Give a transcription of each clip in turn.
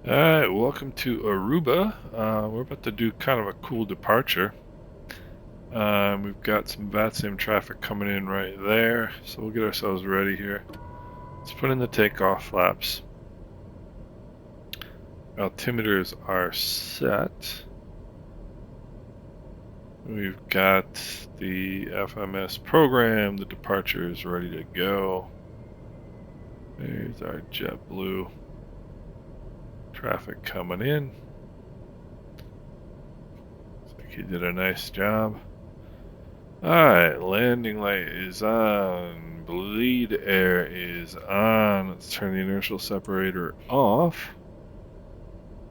Alright, welcome to Aruba. We're about to do kind of a cool departure. We've got some VATSIM traffic coming in right there, so we'll get ourselves ready here. Let's put in the takeoff flaps. Altimeters are set. We've got the FMS program, the departure is ready to go. There's our JetBlue traffic coming in. Looks like he did a nice job. Alright, landing light is on, bleed air is on. Let's turn the inertial separator off.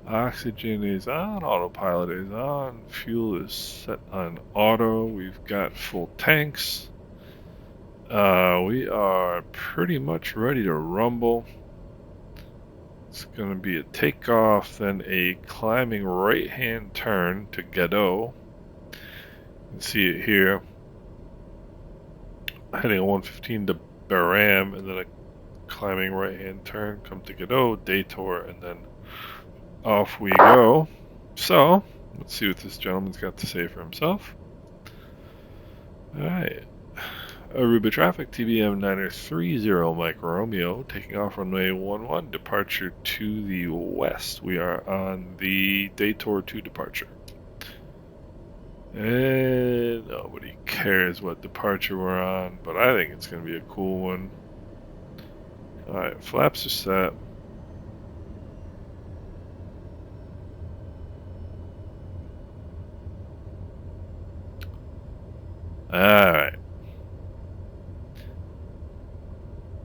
Oxygen is on, autopilot is on, fuel is set on auto. We've got full tanks. We are pretty much ready to rumble. It's going to be a takeoff, then a climbing right-hand turn to Godot. You can see it here. Heading on 115 to Baram, and then a climbing right-hand turn, come to Godot, detour, and then off we go. So, let's see what this gentleman's got to say for himself. Alright. Aruba traffic, TBM 930 Mike Romeo, taking off runway 11, departure to the west. We are on the detour to departure. And nobody cares what departure we're on, but I think it's going to be a cool one. Alright, flaps are set. Alright.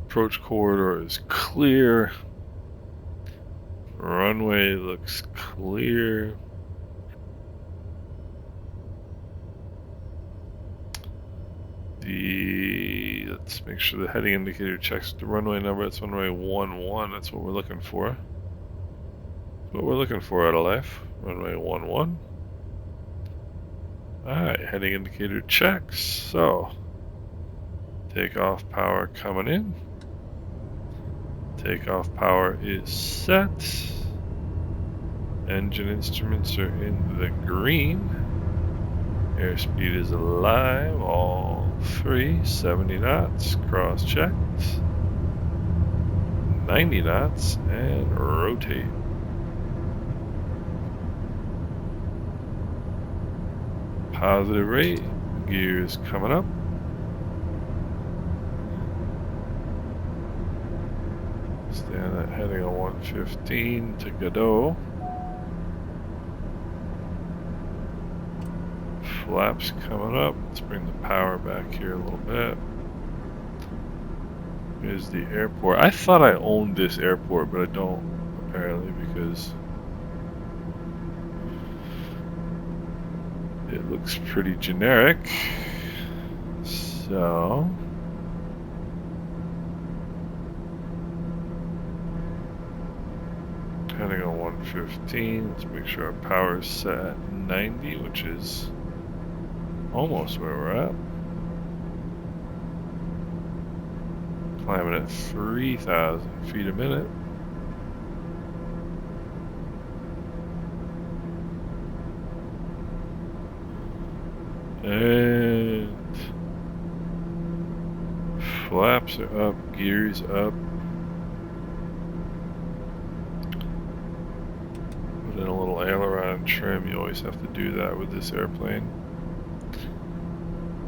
Approach corridor is clear. Runway looks clear. Let's make sure the heading indicator checks the runway number. It's runway 11. That's what we're looking for. That's what we're looking for out of life. Runway 11. Alright, heading indicator checks. So, takeoff power coming in. Takeoff power is set. Engine instruments are in the green. Airspeed is alive, all three, 70 knots, cross-checked, 90 knots, and rotate. Positive rate, gears coming up. Stand at heading on 115 to Godot. Flaps coming up. Let's bring the power back here a little bit. Here's the airport. I thought I owned this airport, but I don't, apparently, because it looks pretty generic. So, heading on 115. Let's make sure our power is set at 90, which is almost where we're at. Climbing at 3,000 feet a minute. And flaps are up, gears up. Put in a little aileron trim. You always have to do that with this airplane.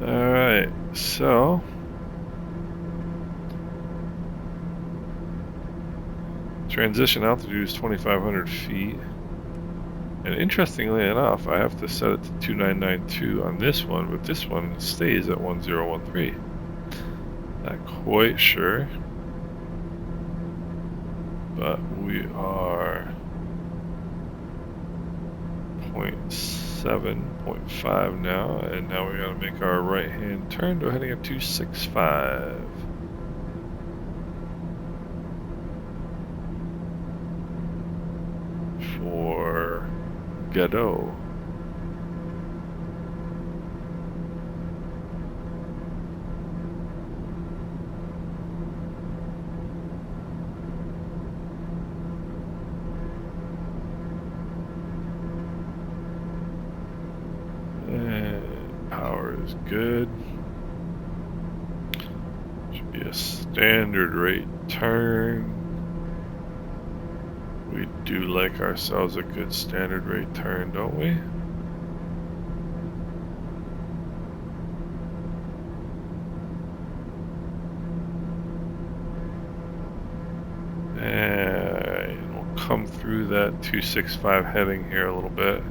Alright, so transition altitude is 2,500 feet. And interestingly enough, I have to set it to 2992 on this one, but this one stays at 1013. Not quite sure. But we are 0.7, 0.5 now, and now we gotta make our right hand turn. We're heading at 265. For Godot. is good. Should be a standard rate turn. We do like ourselves a good standard rate turn, don't we? And we'll come through that 265 heading here a little bit.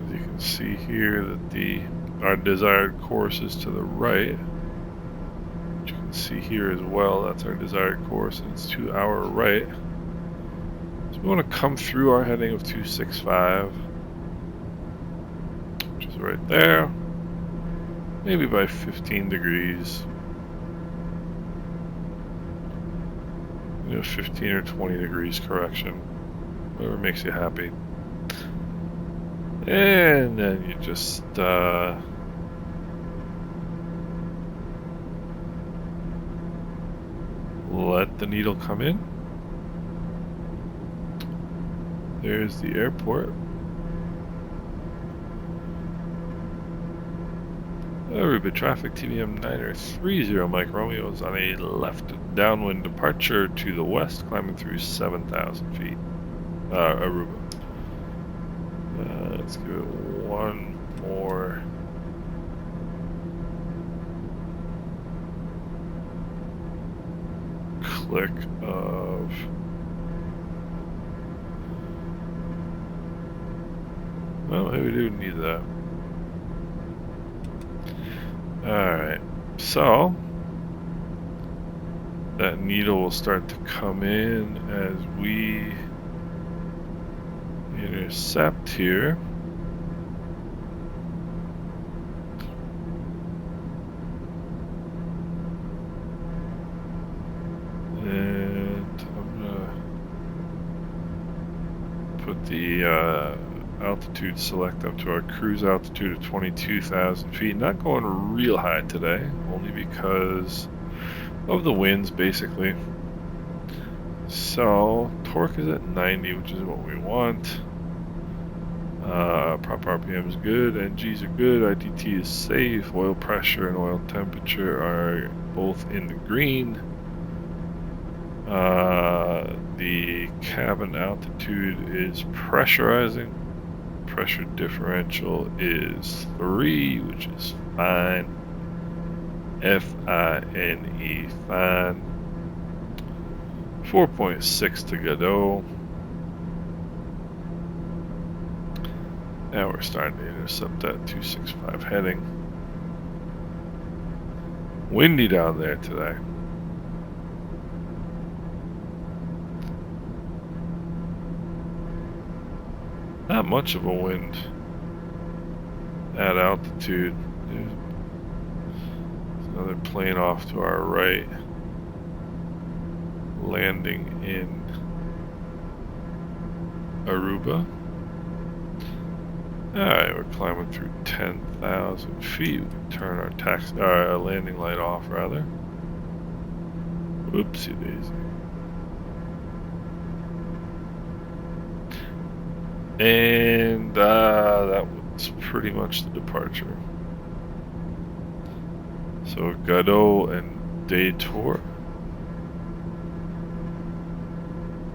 As you can see here that our desired course is to the right. Which you can see here as well, that's our desired course, and it's to our right. So we want to come through our heading of 265, which is right there, maybe by 15 degrees. 15 or 20 degrees correction, whatever makes you happy. And then you just let the needle come in. There's the airport. Aruba traffic, TBM 9030 Mike Romeo is on a left downwind departure to the west, climbing through 7,000 feet. Aruba. Let's give it one more. Click of well, maybe we do need that. Alright, so that needle will start to come in as we intercept here. And I'm gonna put the altitude select up to our cruise altitude of 22,000 feet. Not going real high today, only because of the winds, basically. So torque is at 90, which is what we want. Prop RPM is good, NGs are good, ITT is safe, oil pressure and oil temperature are both in the green. The cabin altitude is pressurizing. Pressure differential is 3, which is fine. F-I-N-E, fine. 4.6 to Godot. Now we're starting to intercept that 265 heading. Windy down there today. Not much of a wind at altitude. There's another plane off to our right, landing in Aruba. Alright, we're climbing through 10,000 feet. We can turn our landing light off, rather. Oopsie daisy. And that was pretty much the departure. So Godot and Detour.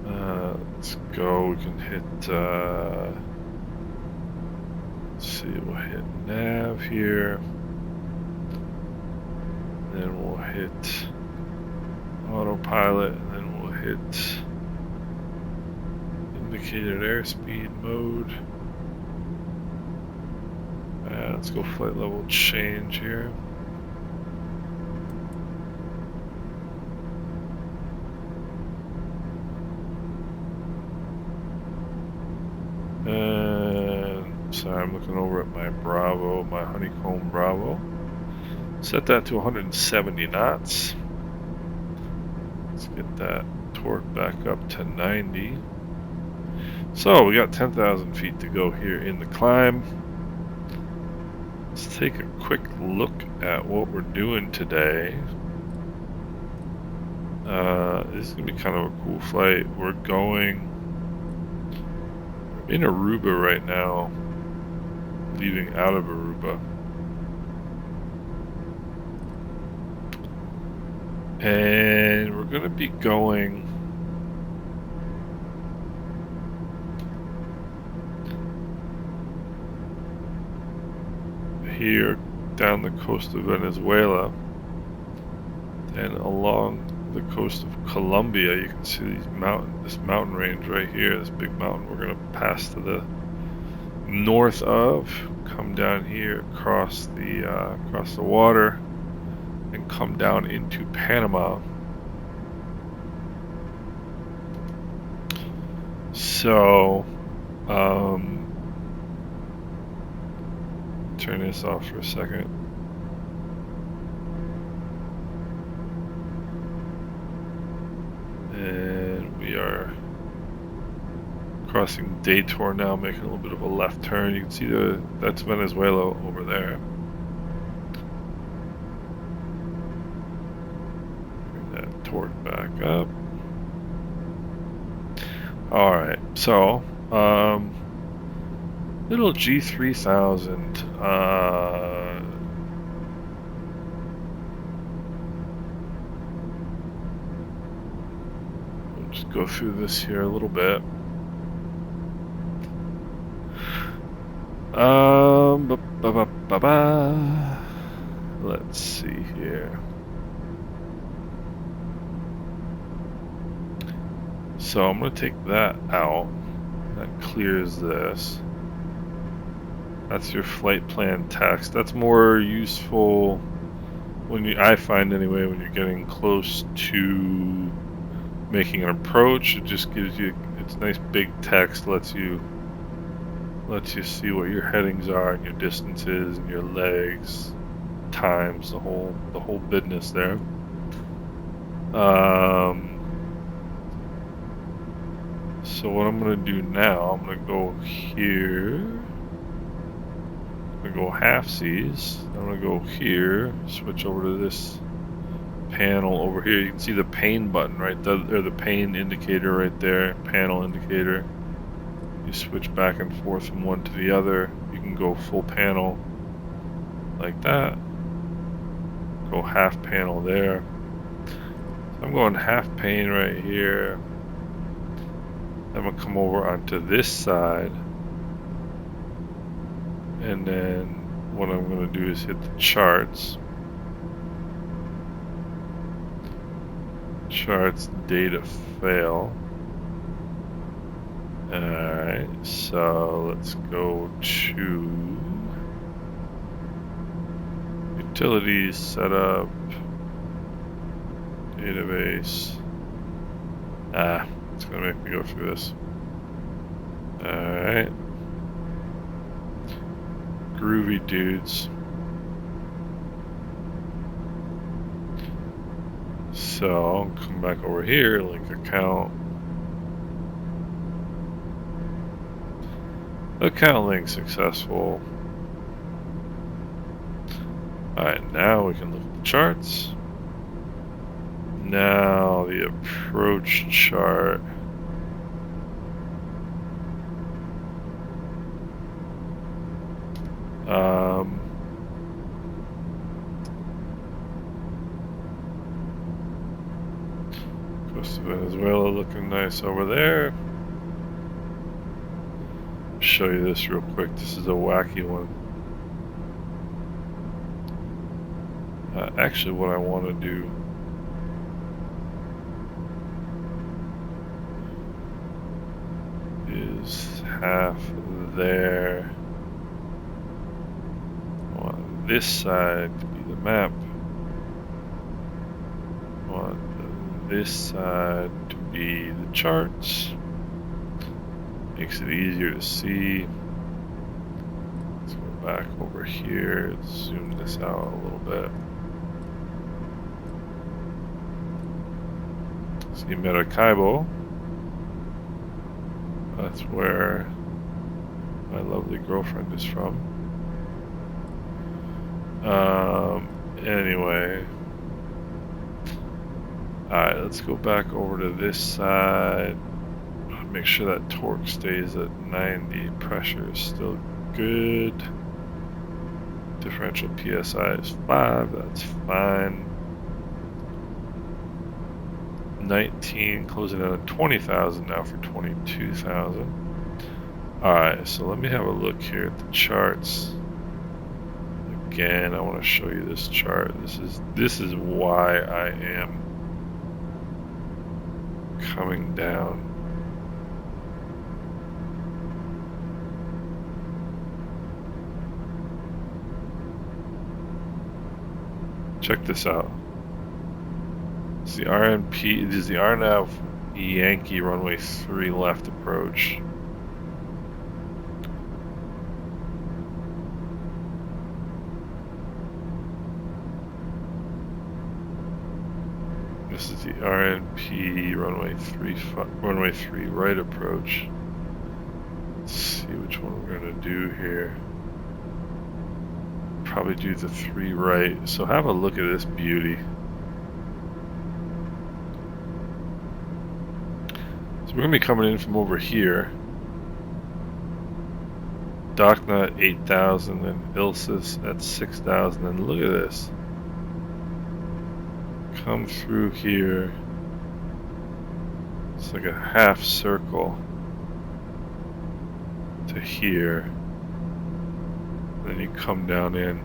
Let's go. We can hit. Let's see. We'll hit nav here. Then we'll hit autopilot, and then we'll hit indicated airspeed mode. Let's go flight level change here. And sorry, I'm looking over at my Bravo, my Honeycomb Bravo. Set that to 170 knots. Let's get that torque back up to 90. So we got 10,000 feet to go here in the climb. Let's take a quick look at what we're doing today. This is going to be kind of a cool flight. We're in Aruba right now. leaving out of Aruba. And we're going to be going here down the coast of Venezuela and along the coast of Colombia. You can see this mountain range right here, this big mountain we're going to pass to the north of, come down here across the water and come down into Panama. So turn this off for a second. And we are crossing Daytor now, making a little bit of a left turn. You can see that's Venezuela over there. Bring that torque back up. Alright, so little G3000 we'll just go through this here a little bit. Let's see here. So I'm going to take that out. That clears this. That's your flight plan text. That's more useful I find anyway, when you're getting close to making an approach. It just gives you, it's nice big text, lets you see what your headings are and your distances and your legs, times, the whole business there. So what I'm going to do now, I'm going to go here. I'm going to go half C's. I'm going to go here, switch over to this panel over here. You can see the pane button right there, or the pane indicator right there, panel indicator. You switch back and forth from one to the other. You can go full panel like that. Go half panel there. So I'm going half pane right here. I'm going to come over onto this side. And then what I'm going to do is hit the charts. Charts data fail. Alright, so let's go to utilities, setup, database. It's going to make me go through this. Alright. Groovy dudes. So I'll come back over here, link account. Account link successful. Alright, now we can look at the charts. Now the approach chart. Coast of Venezuela looking nice over there. Show you this real quick. This is a wacky one. Actually, what I want to do is half there. I want this side to be the map. I want this side to be the charts. Makes it easier to see. Let's go back over here. Let's zoom this out a little bit. See Maracaibo. That's where my lovely girlfriend is from. Anyway. Alright, let's go back over to this side. Make sure that torque stays at 90. Pressure is still good. Differential PSI is 5, that's fine. 19, closing in at 20,000 now for 22,000. Alright, so let me have a look here at the charts. Again, I want to show you this chart. This is why I am coming down. Check this out. It's the RNP, it is the Arnav Yankee runway 3 left approach. This is the RNP runway 3 right approach. Let's see which one we're gonna do here. Probably do the 3 right. So have a look at this beauty. So we're gonna be coming in from over here. Docnut 8,000 and Ilsis at 6,000, and look at this. Come through here. It's like a half circle to here. Then you come down in.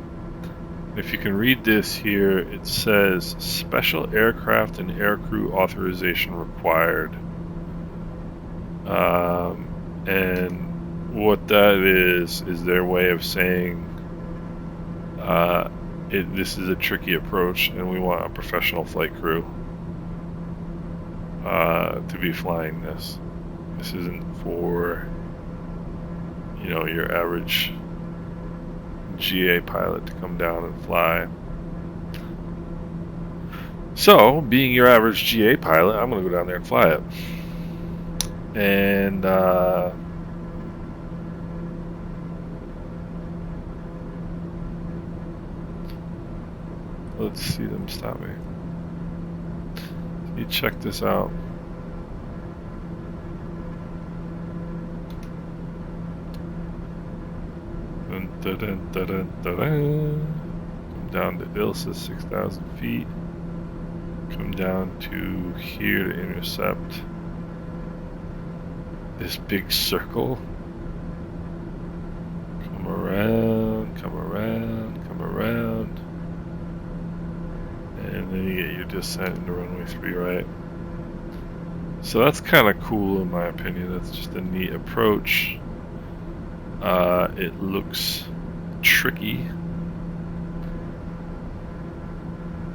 If you can read this here, it says special aircraft and aircrew authorization required. And what that is their way of saying this is a tricky approach and we want a professional flight crew to be flying this. This isn't for, you know, your average GA pilot to come down and fly. So, being your average GA pilot, I'm going to go down there and fly it. And let's see them stop me. You check this out. Dun, dun, dun, dun, dun, dun, dun. Come down to Ilsa, 6,000 feet. Come down to here to intercept this big circle. Come around, come around, come around. And then you get your descent into runway 3 right. So that's kind of cool in my opinion. That's just a neat approach. It looks tricky.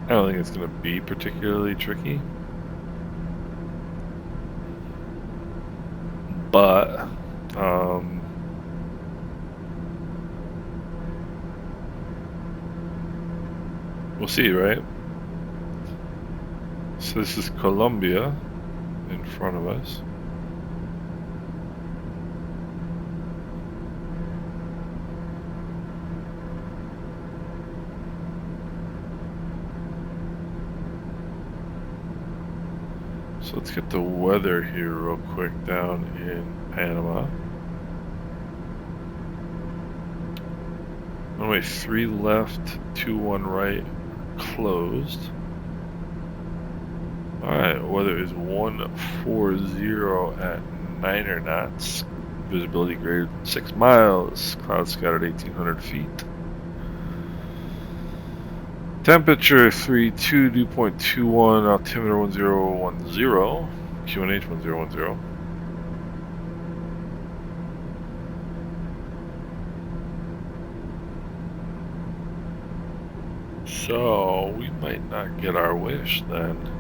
I don't think it's going to be particularly tricky. But we'll see, right? So this is Colombia in front of us. So let's get the weather here real quick down in Panama. Runway 3 left, 21 right, closed. Alright, weather is 140 at 9 knots. Visibility greater than 6 miles. Clouds scattered 1,800 feet. Temperature 32, dew point 21, altimeter 1010, QNH 1010. So we might not get our wish then.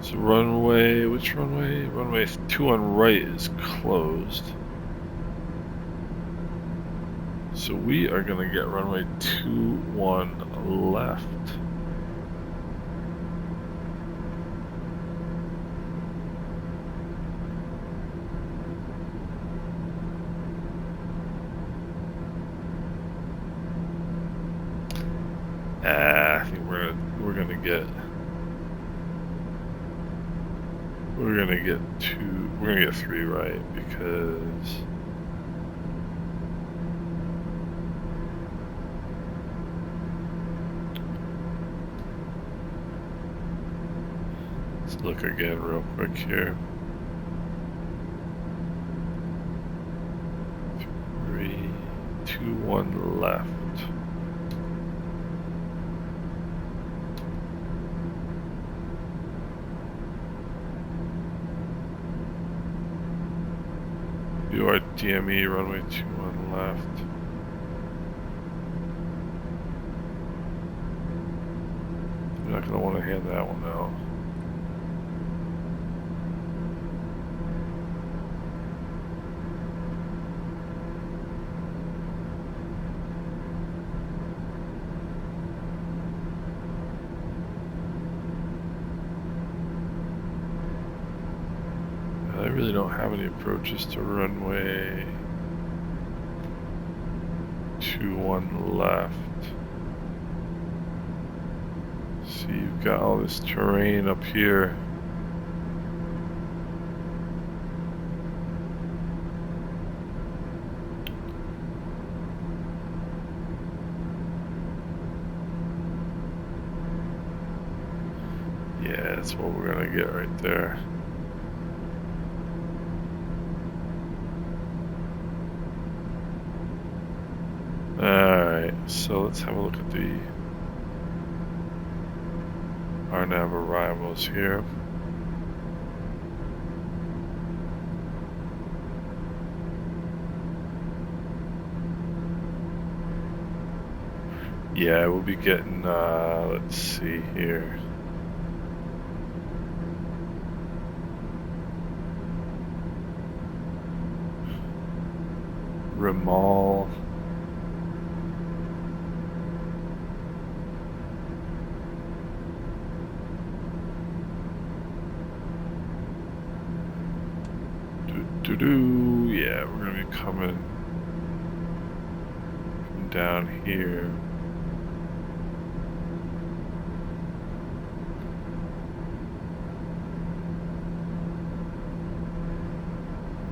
So runway, which runway? Runway 2 on right is closed. So we are going to get runway 21 left. get three right because let's look again real quick here. 3, 2, 1 left. Do our DME, runway 21 left. You're not going to want to hand that one out. I really don't have any approaches to runway 21 left. See, you've got all this terrain up here. Yeah, that's what we're gonna get right there. Alright, so let's have a look at the Vnav arrivals here. Yeah, we'll be getting, let's see here. Ramal. Yeah, we're gonna be coming down here.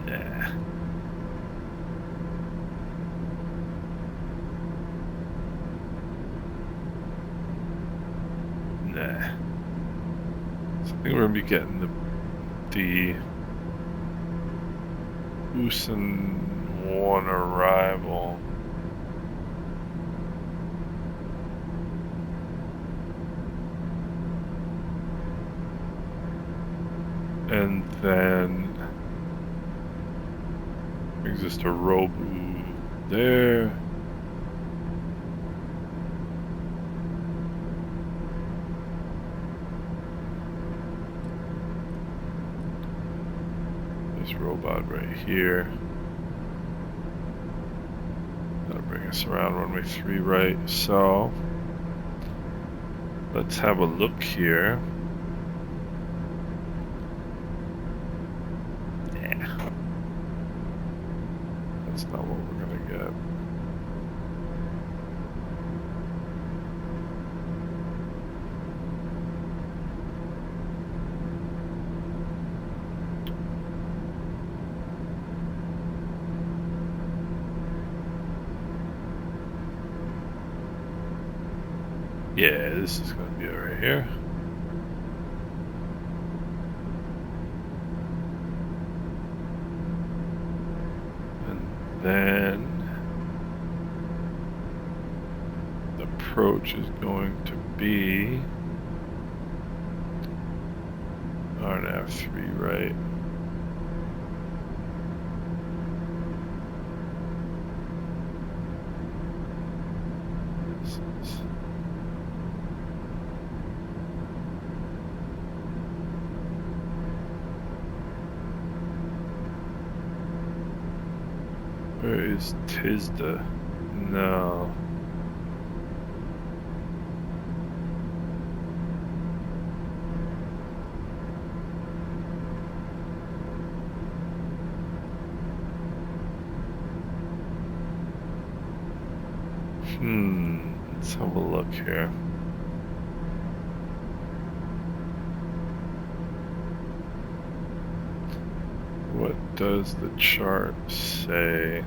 Nah. Nah. So I think we're gonna be getting the Usan 1 arrival. And then brings us to Robu there. This robot right here. That'll bring us around runway 3 right. So let's have a look here. That's not what we're gonna get. Yeah, this is gonna be it right here. Then the approach is going to be Vnav 3 right. Where is Tisda? No. Let's have a look here. does the chart say?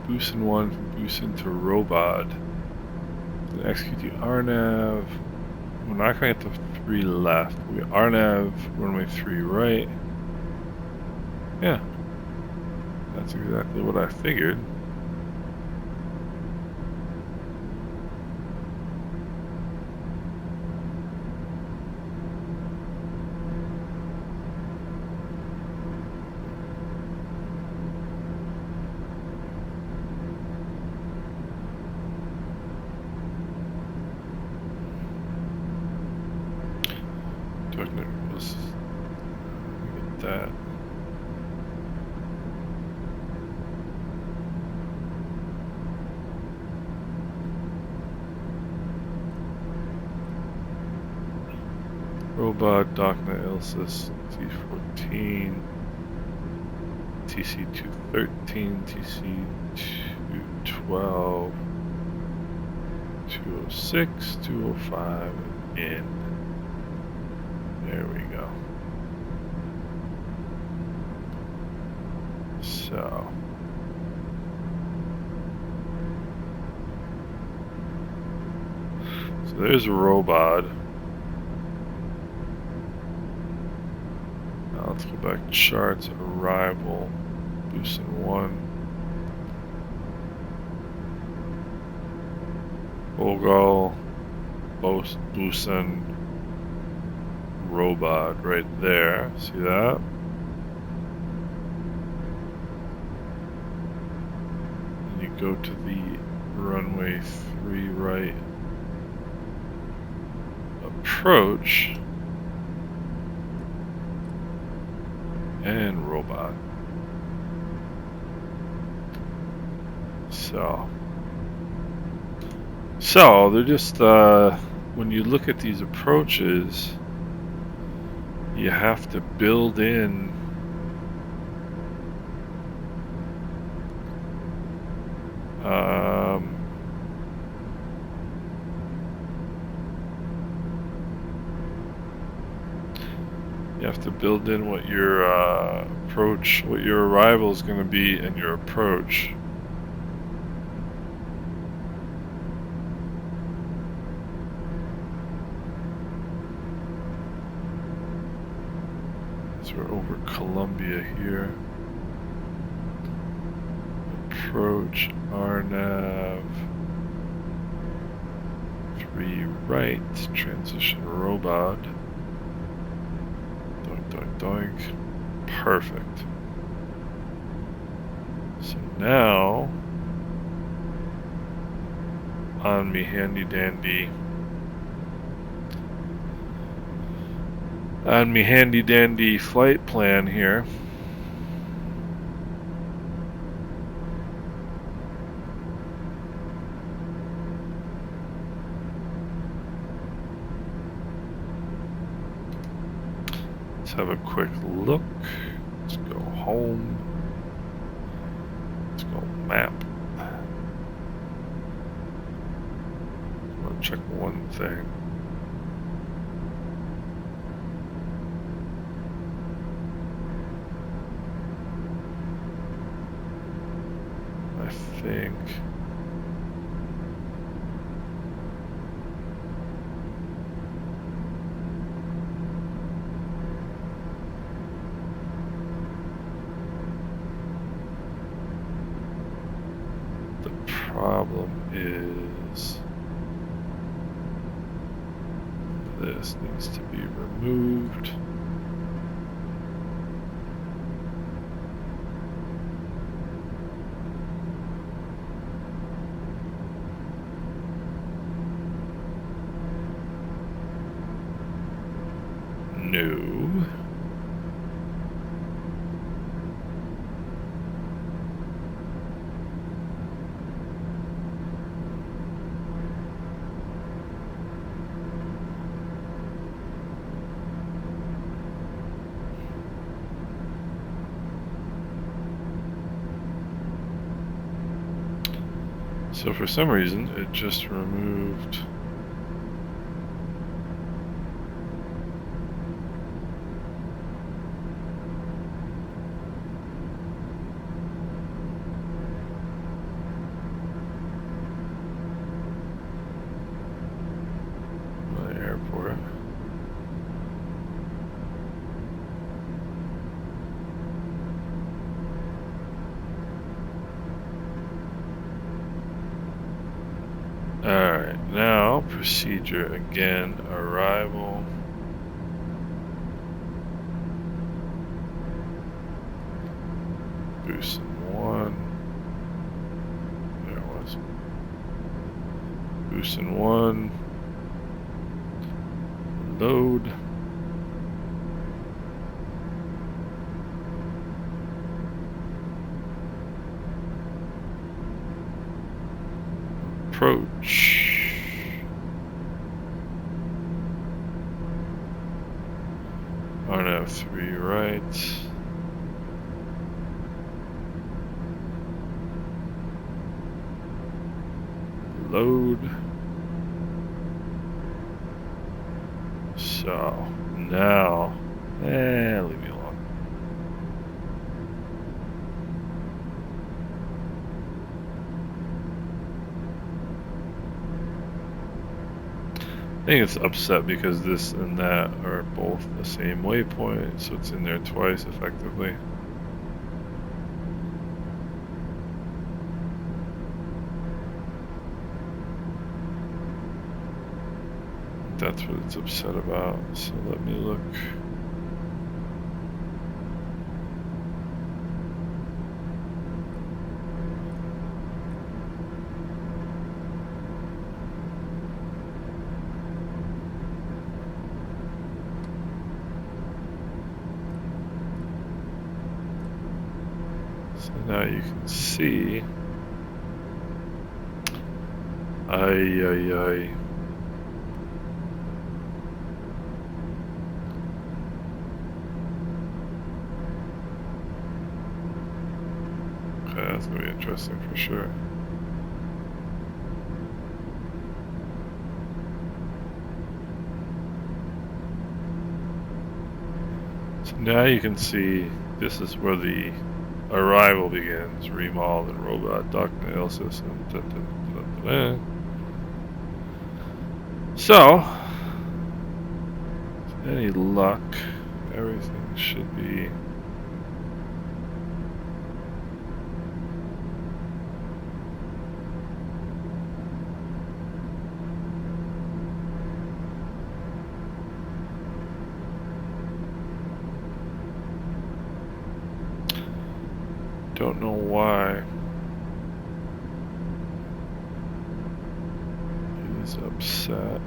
Boosin 1 from Boosin to Robot. Execute the RNAV. We're not going to get the 3 left. We RNAV, runway 3 right. Yeah. That's exactly what I figured. Let's get that. Robot, DocNet, ILSIS, T14, TC213, TC212, 206, 205, and in. There we go. So there's a robot. Now let's go back to charts, arrival, Boosin 1. We'll go Boosin robot right there. See that? And you go to the runway 3 right approach and robot. So they're just when you look at these approaches, you have to build in what your approach, what your arrival is going to be, and your approach. So we're over Columbia here. Approach, RNAV, 3 right, transition robot. Doink, doink, doink. Perfect. So now, on me handy dandy flight plan here. Let's have a quick look. Let's go home. Let's go map. I want to check one thing. I think the problem is this needs to be removed. No. So for some reason, it just removed. My airport. Alright, now procedure again, arrival. Boost in 1. There it was. Boost in 1. Load. Approach. RNAV 3 right. Load. So now, leave me alone. I think it's upset because this and that are both the same waypoint, so it's in there twice effectively. That's what it's upset about, so let me look. So now you can see. Ay. Okay, that's gonna be interesting for sure. So now you can see this is where the arrival begins. Remall and robot dock nail system. So, any luck, everything should be. Don't know why. He's upset.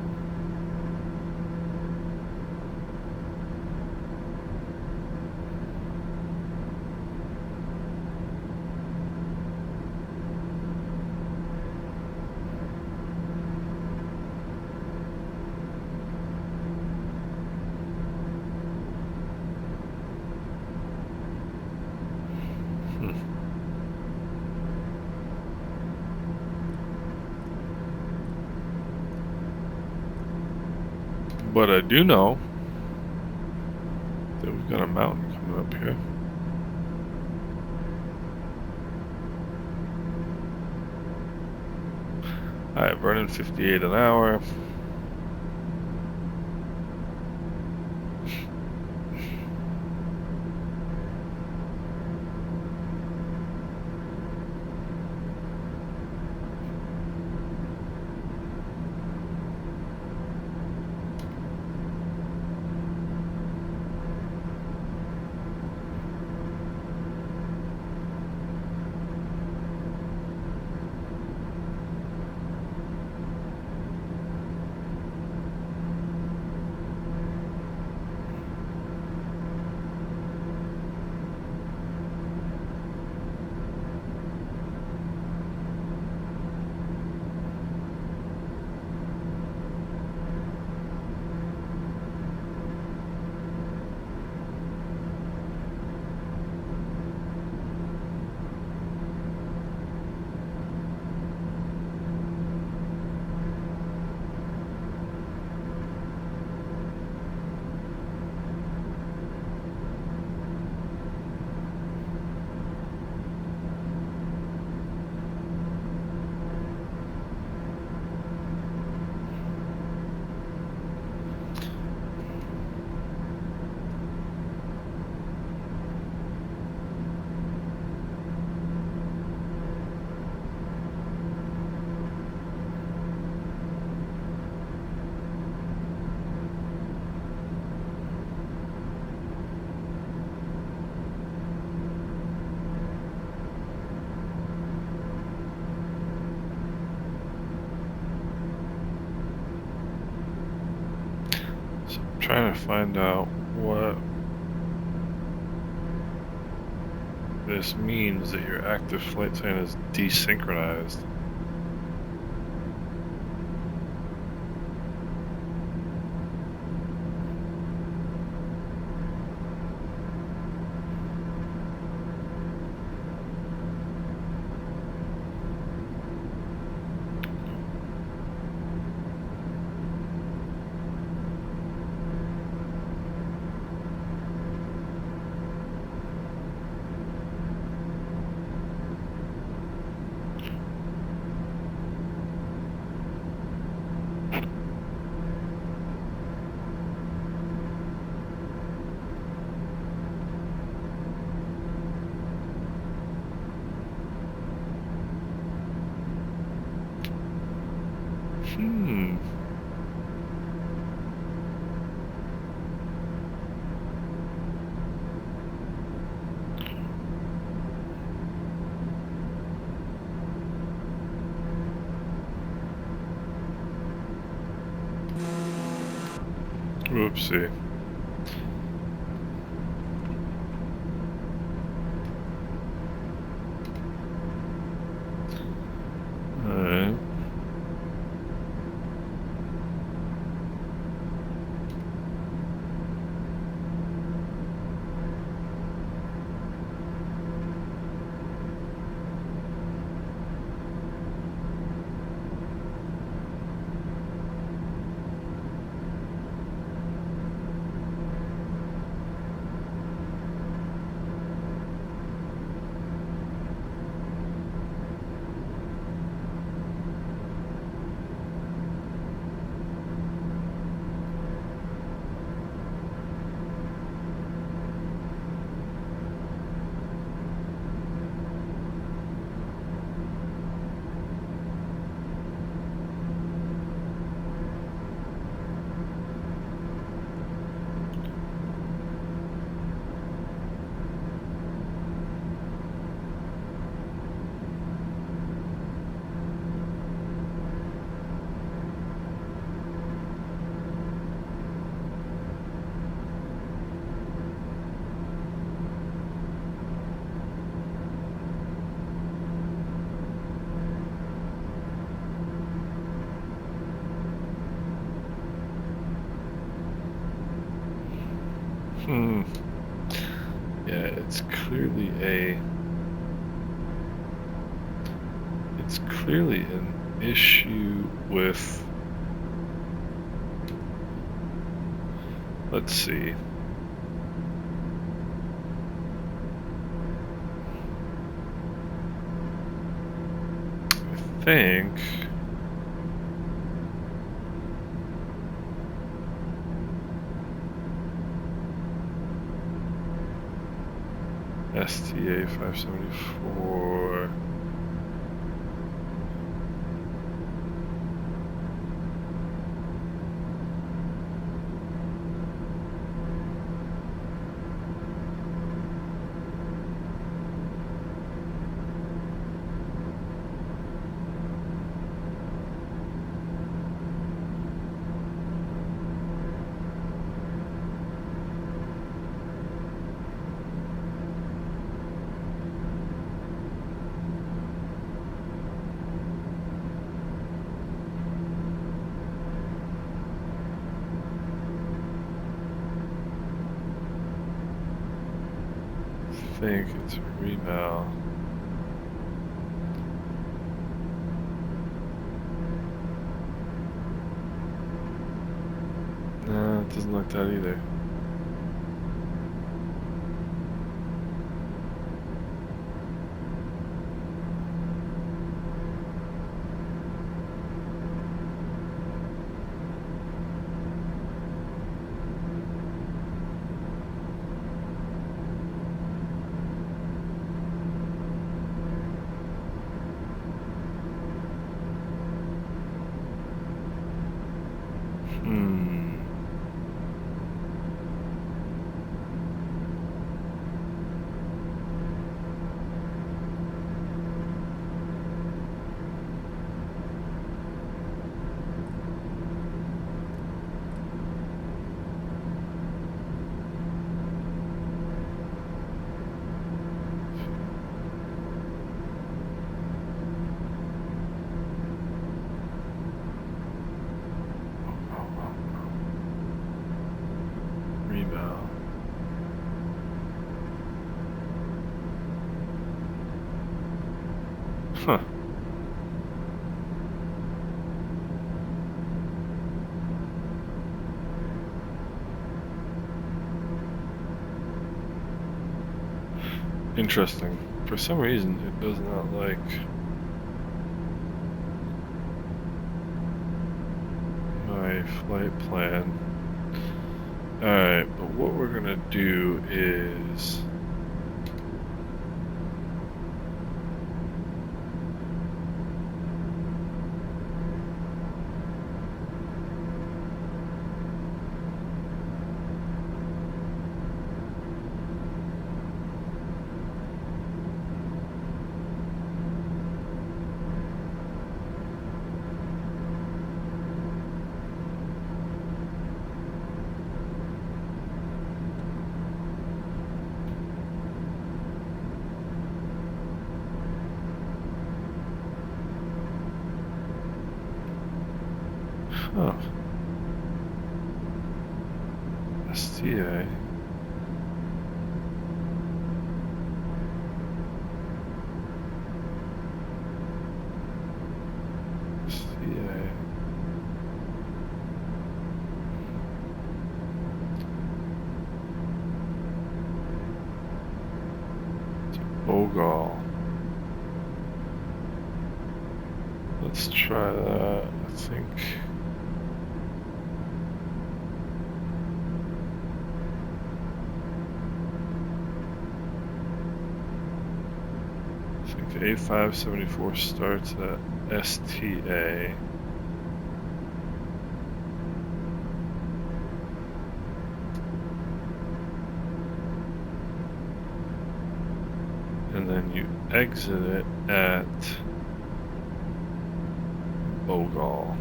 But I do know that we've got a mountain coming up here. Alright, running 58 an hour. trying to find out what this means that your active flight plan is desynchronized. Whoopsie. Alright. Yeah, it's clearly an issue with, let's see. I think STA 574. I think it's a remal. No, it doesn't look that either. Huh. Interesting. For some reason, it does not like my flight plan. Alright, but what we're gonna do is STA. STA. Bogal. Let's try that, I think. A574 starts at STA. And then you exit it at Bogal.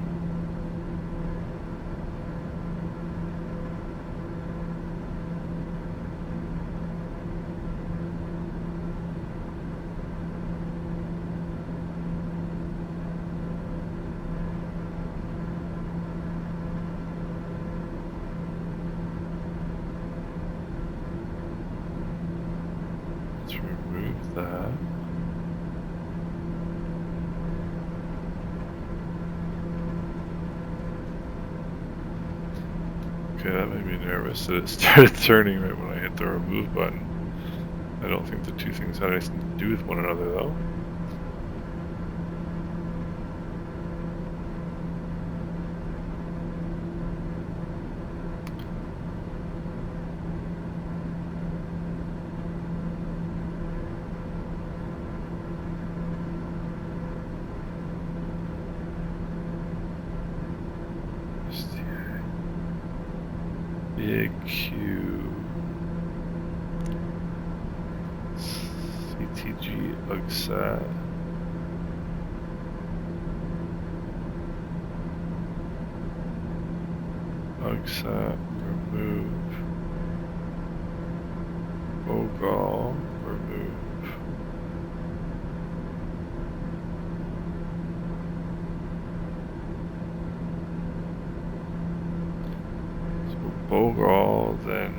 Let's remove that. Okay, that made me nervous that it started turning right when I hit the remove button. I don't think the two things had anything to do with one another though. Big Q CTG UGSAT UGSAT remove Bogal remove Bogal then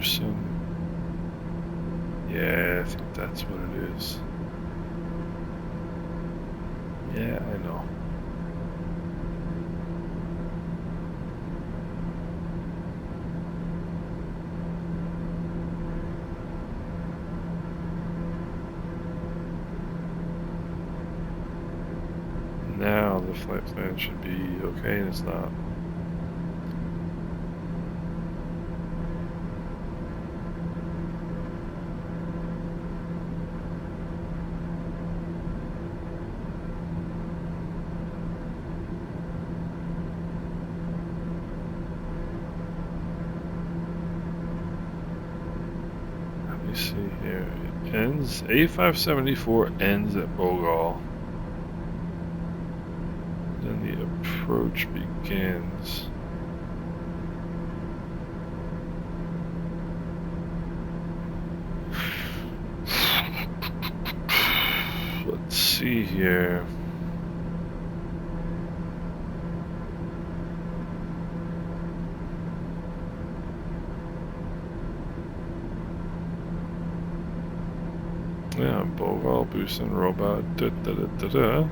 Busan. Yeah, I think that's what it is. Yeah, I know. Now the flight plan should be okay, and it's not. me see here. It ends, A574 ends at Bogal. Then the approach begins. Let's see here. Yeah, Bogal, boost and robot. Da, da, da, da, da.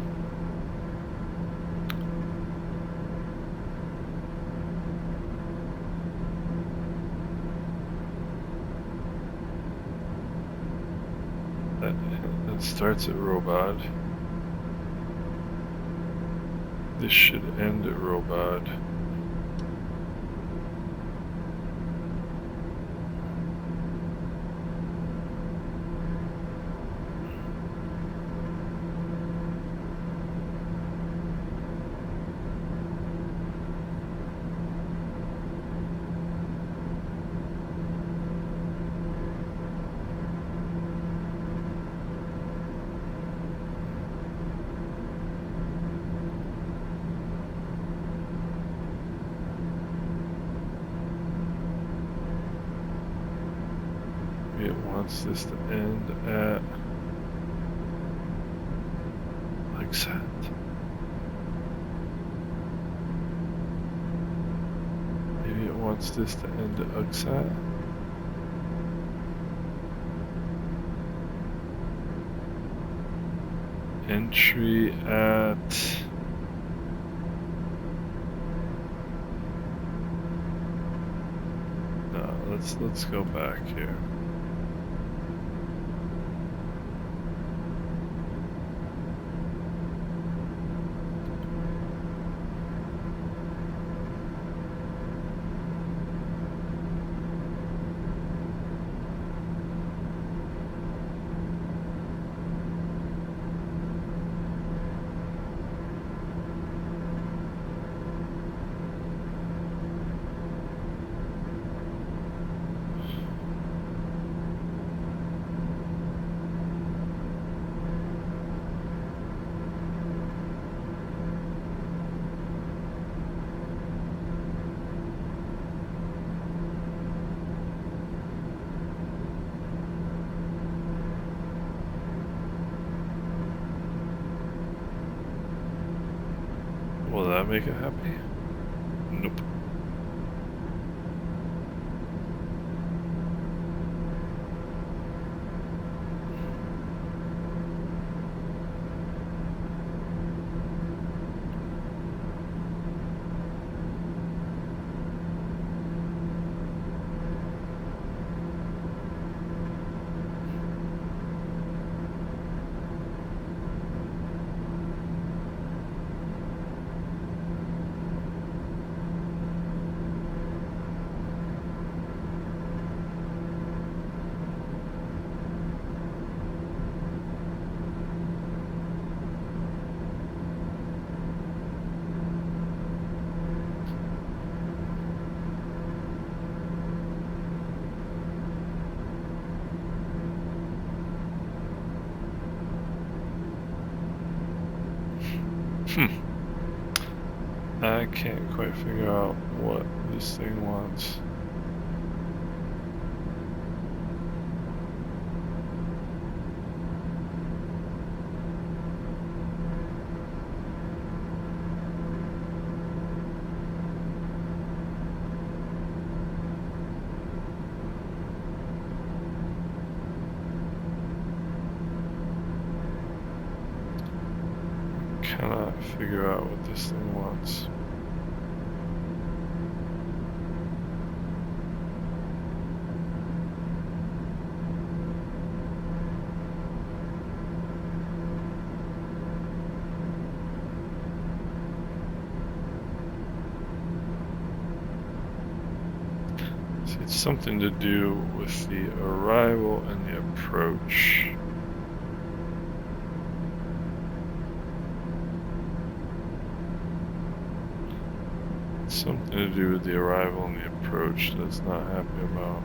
That starts at robot. This should end at robot. It wants this to end at like that. Maybe it wants this to end at Ugsat. Entry at no, let's go back here. Will that make it happy? Nope. I can't quite figure out what this thing wants. Cannot figure out what this thing wants. See, it's something to do with the arrival and the approach. Something to do with the arrival and the approach that's not happy about.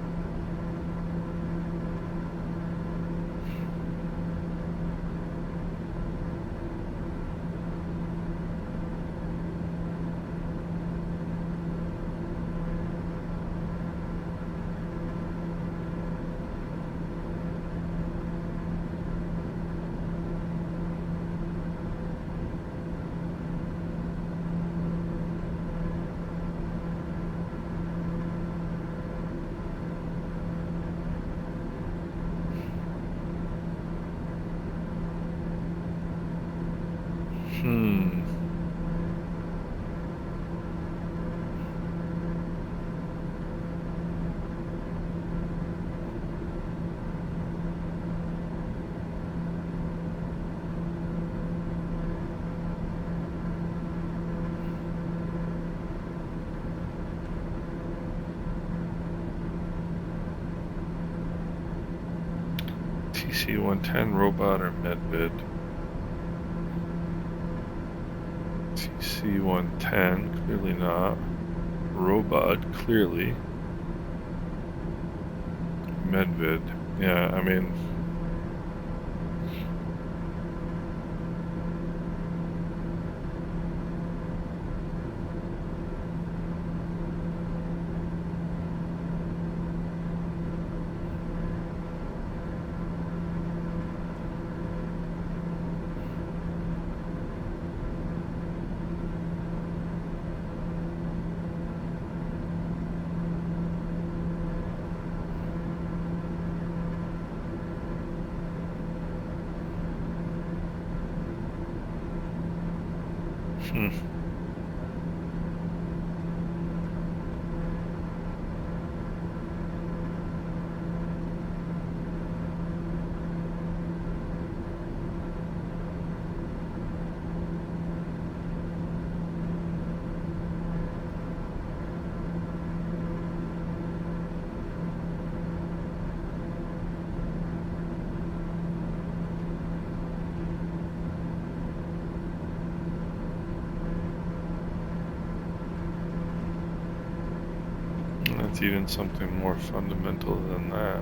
TC110 robot or medvid? TC110, clearly not. Robot, clearly. Medvid, yeah, I mean... That's even something more fundamental than that.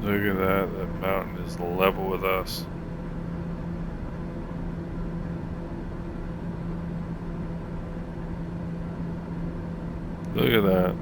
Look at that, that mountain is level with us. Look at that.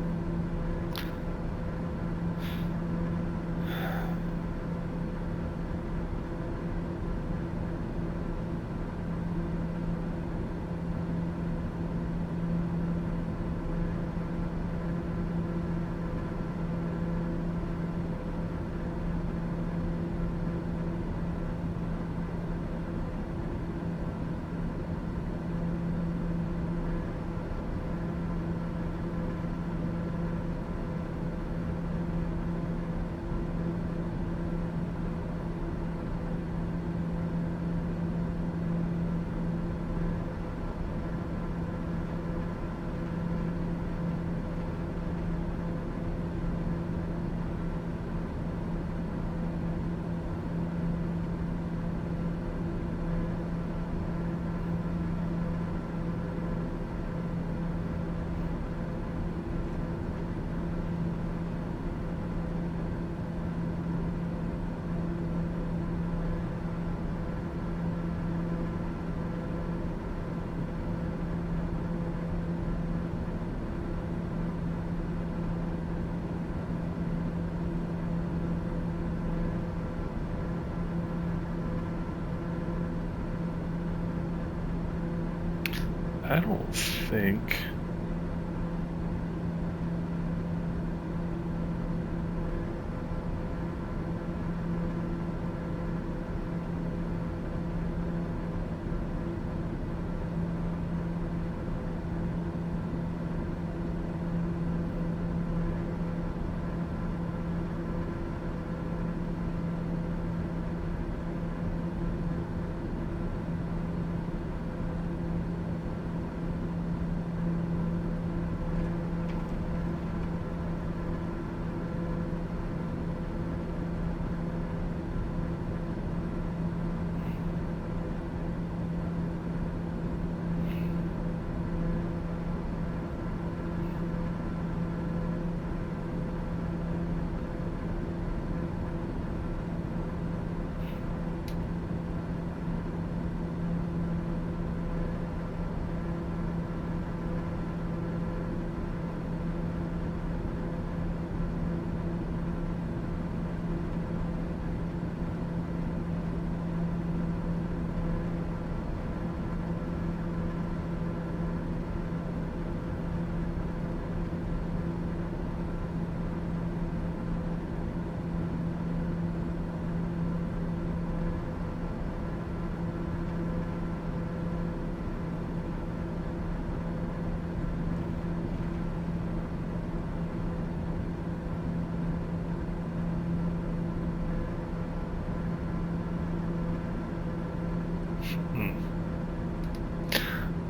I don't think...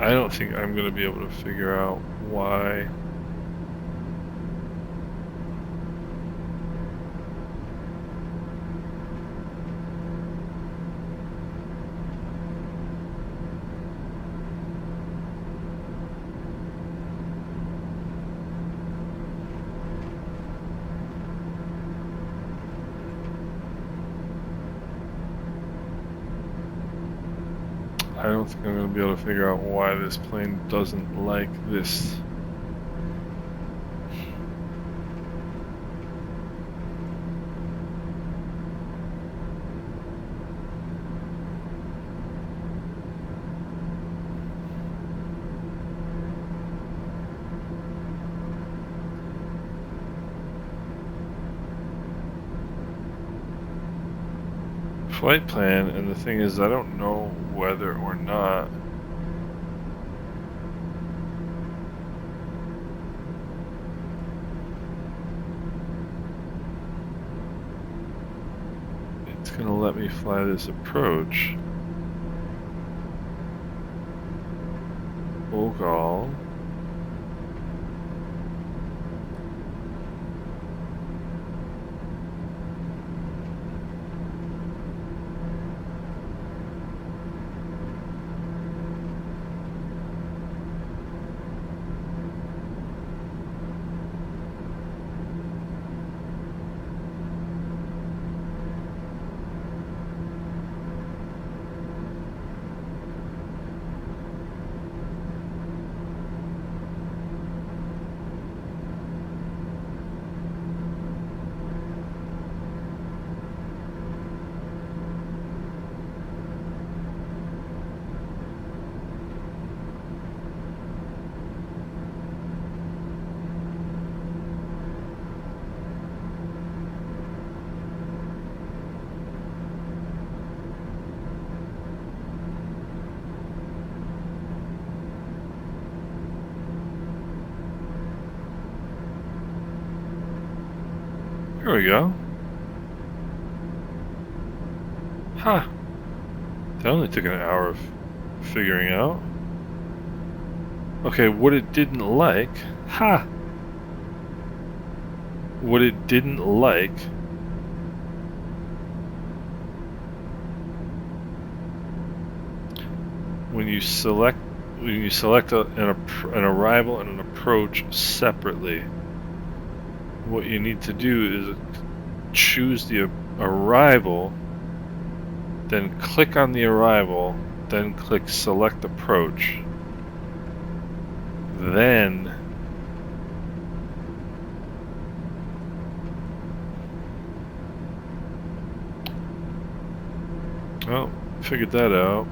I don't think I'm going to be able to figure out why I don't think I'm going to be able to figure out why this plane doesn't like this. Flight plan, and the thing is, I don't know whether or not it's going to let me fly this approach. Ogal. There we go. Huh. That only took an hour of figuring out. Okay, what it didn't like. Ha! What it didn't like. When you select an arrival and an approach separately, what you need to do is choose the arrival, then click on the arrival, then click select approach. Then oh, figured that out.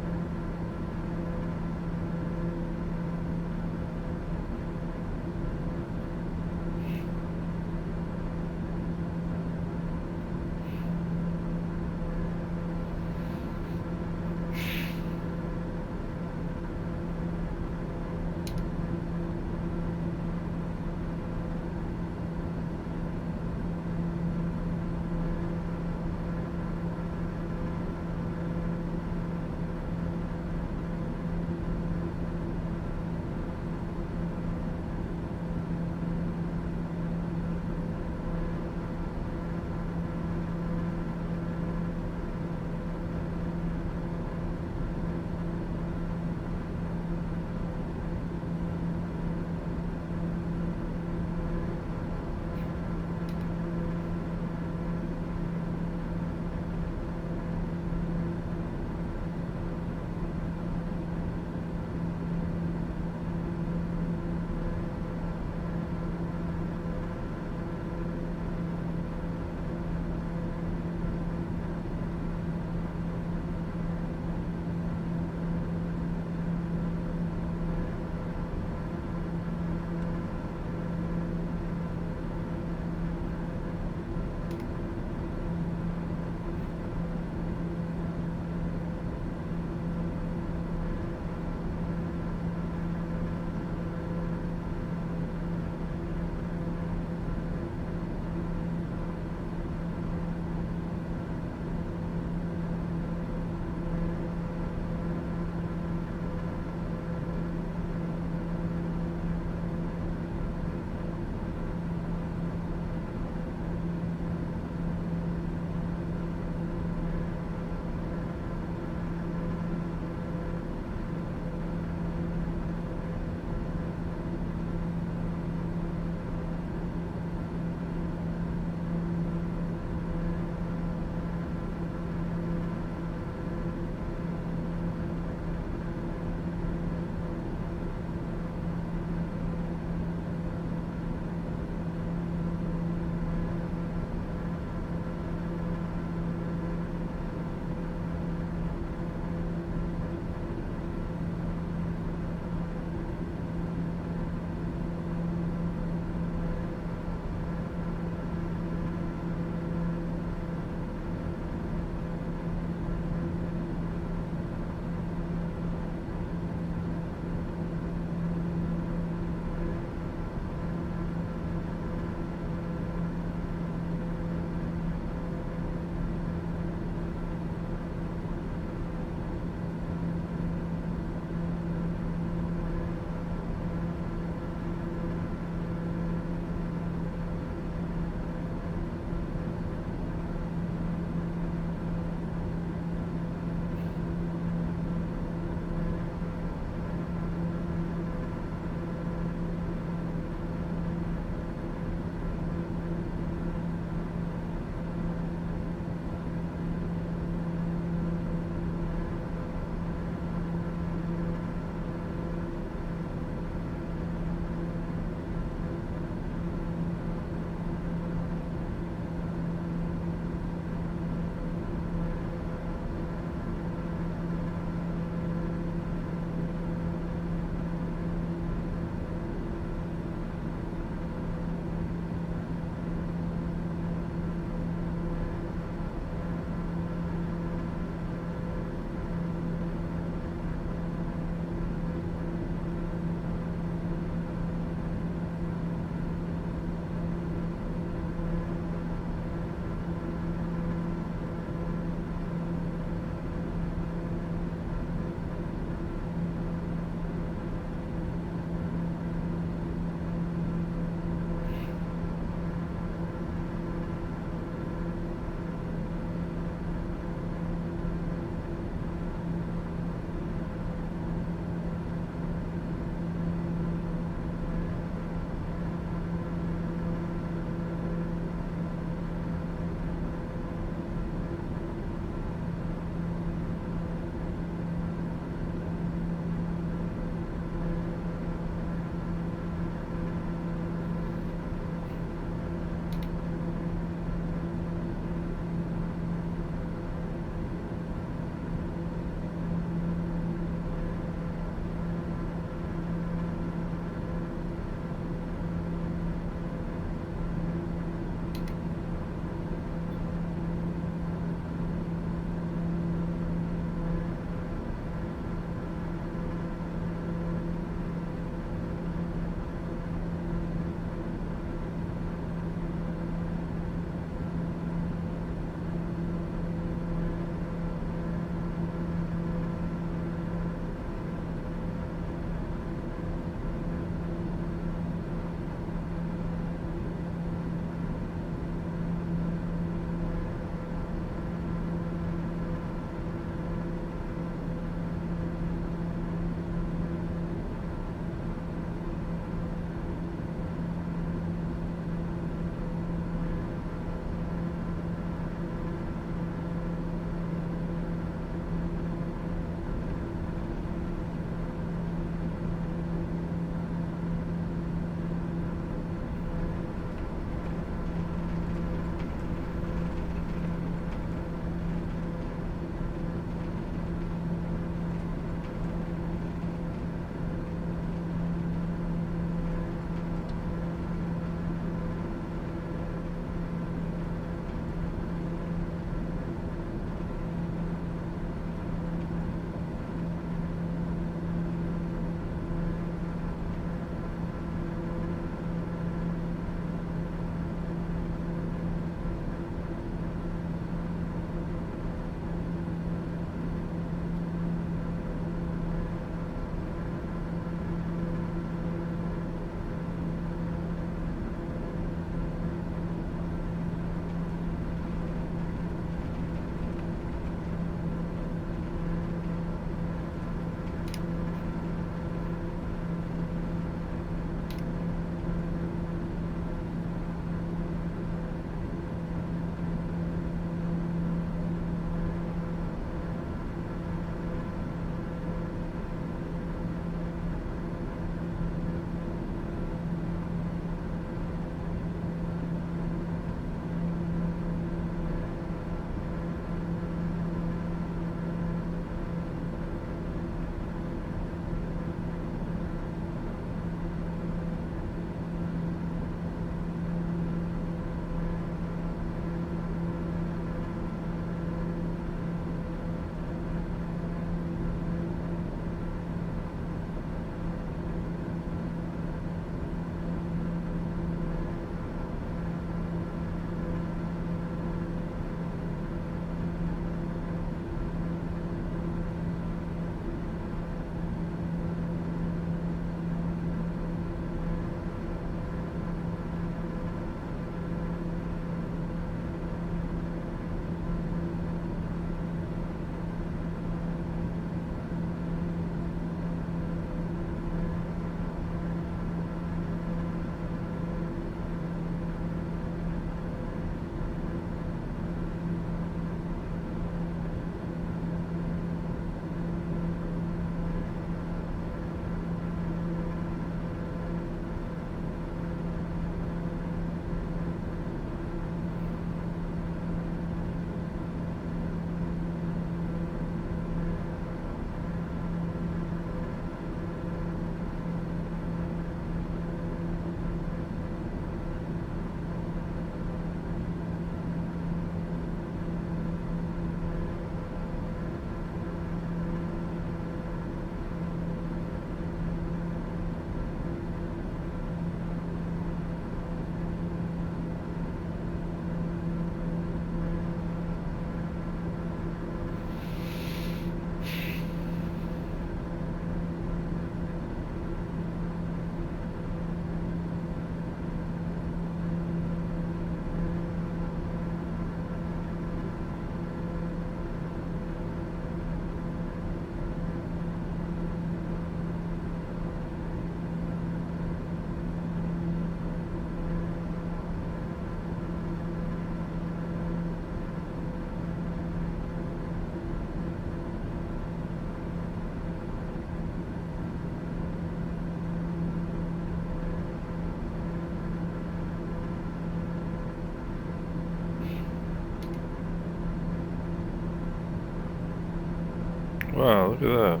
Wow, look at that.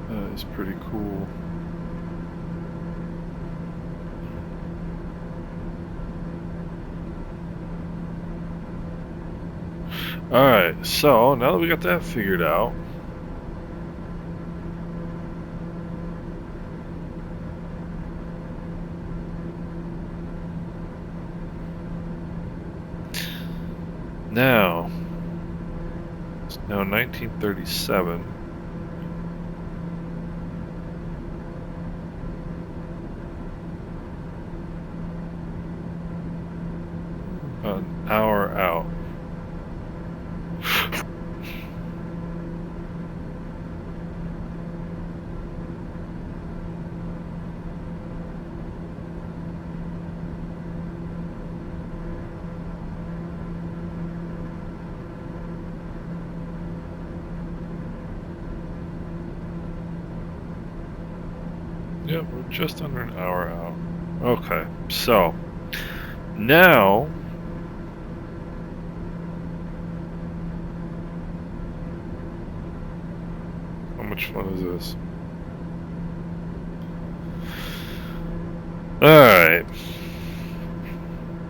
That is pretty cool. Alright, so now that we got that figured out, now, it's now 1937. An hour out. Yep, we're just under an hour out. Okay, so now how much fun is this? Alright.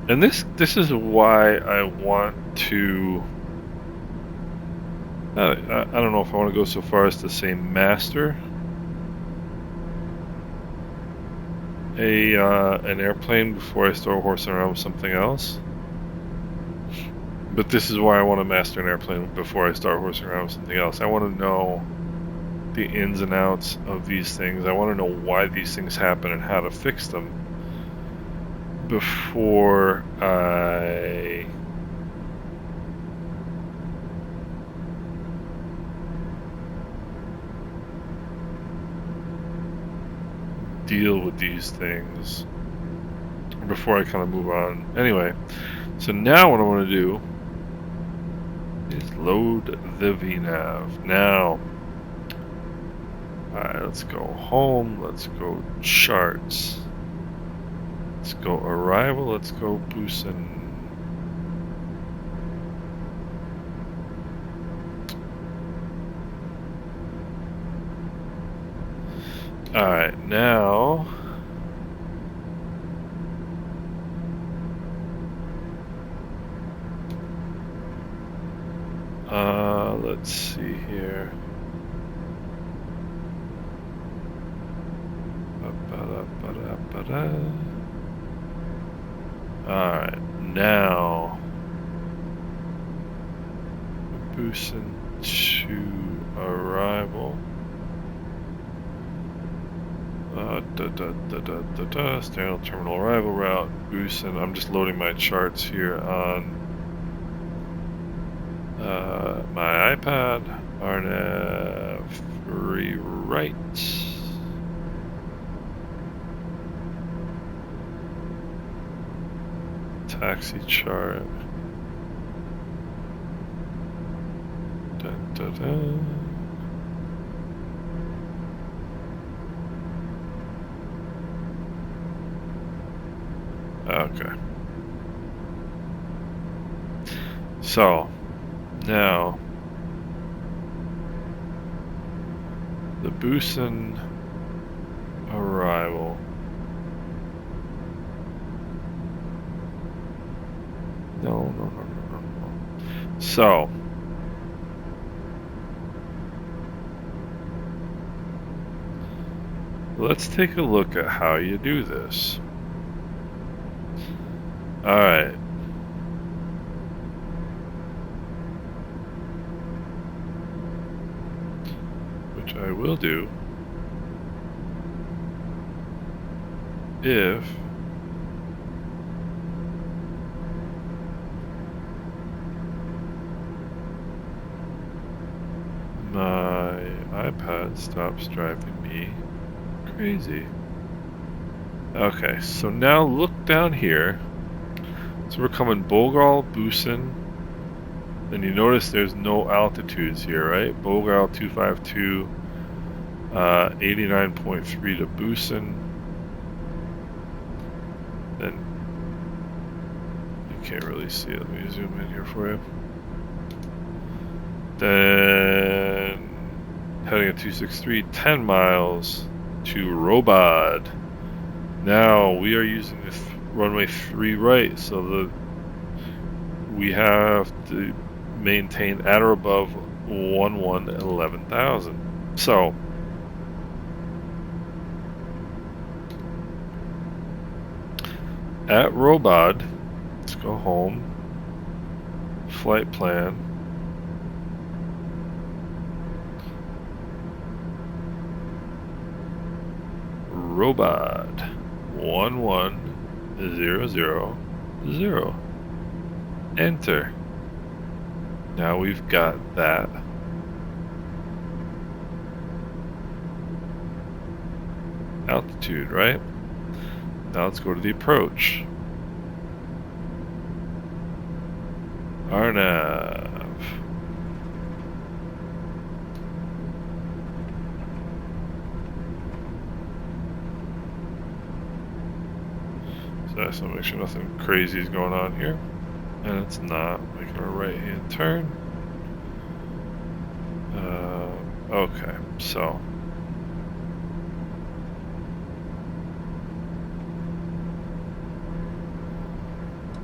And this is why I want to I don't know if I want to go so far as to say master an airplane before I start horsing around with something else. But this is why I want to master an airplane before I start horsing around with something else. I want to know the ins and outs of these things. I want to know why these things happen and how to fix them before I deal with these things, before I kind of move on. Anyway, so now what I want to do is load the Vnav. Now, alright, let's go home, let's go charts, let's go arrival, let's go Busan. Alright, now let's see here. Alright, now Busan to arrival. Standard terminal arrival route, Busan. I'm just loading my charts here on my iPad. RNAV 3 right. Taxi chart. Okay. So, now, the Busan arrival. No. So, let's take a look at how you do this. Alright. Which I will do if my iPad stops driving me crazy. Okay, so now look down here. So we're coming Bogal, Busan, and you notice there's no altitudes here, right? Bogal 252, 89.3 to Busan. Then you can't really see it. Let me zoom in here for you. Then heading at 263, 10 miles to Robod. Now we are using the runway 3 right, so that we have to maintain at or above 11,000. So at Robod, let's go home. Flight plan. Robod 11000. Enter. Now we've got that. Altitude, right? Now let's go to the approach. Arnav. So I just want to make sure nothing crazy is going on here. And it's not. Making a right hand turn. Okay, so.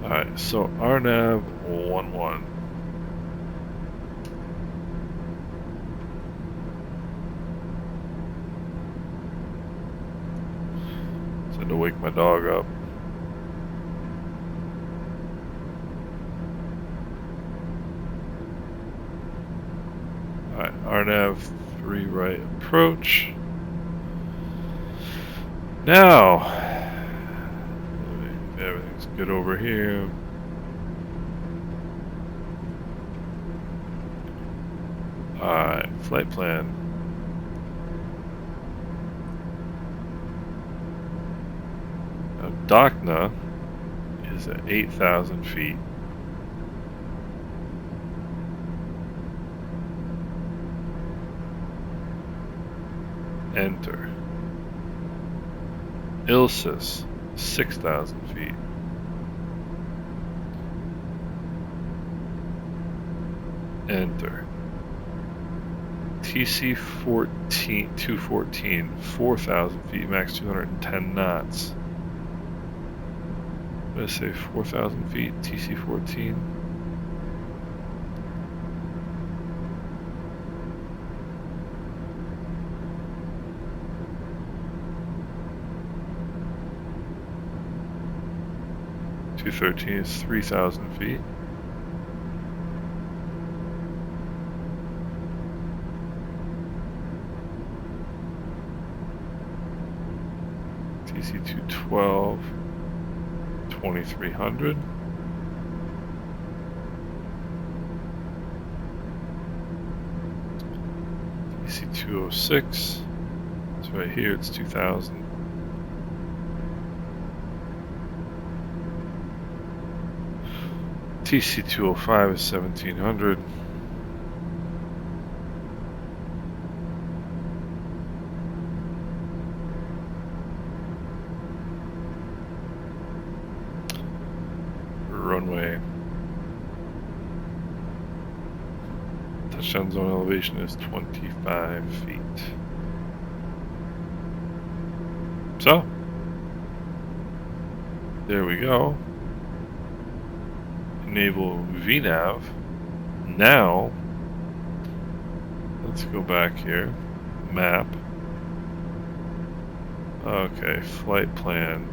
Alright, so Arnav 11. So I had to wake my dog up. Alright, Arnav 3 right approach. Now, everything's good over here. Alright, flight plan. Now, Dakna is at 8,000 feet. Enter. Ilsis, 6,000 feet. Enter. TC 214, 4,000 feet, max 210 knots. I'm going to say 4,000 feet, TC 14. .213 is 3,000 feet. TC 212, 2,300. TC 206. It's right here. It's 2,000. TC 205 is 1,700. Runway. Touchdown zone elevation is 25 feet. So, there we go. Enable Vnav. Now, let's go back here. Map. Okay, flight plan.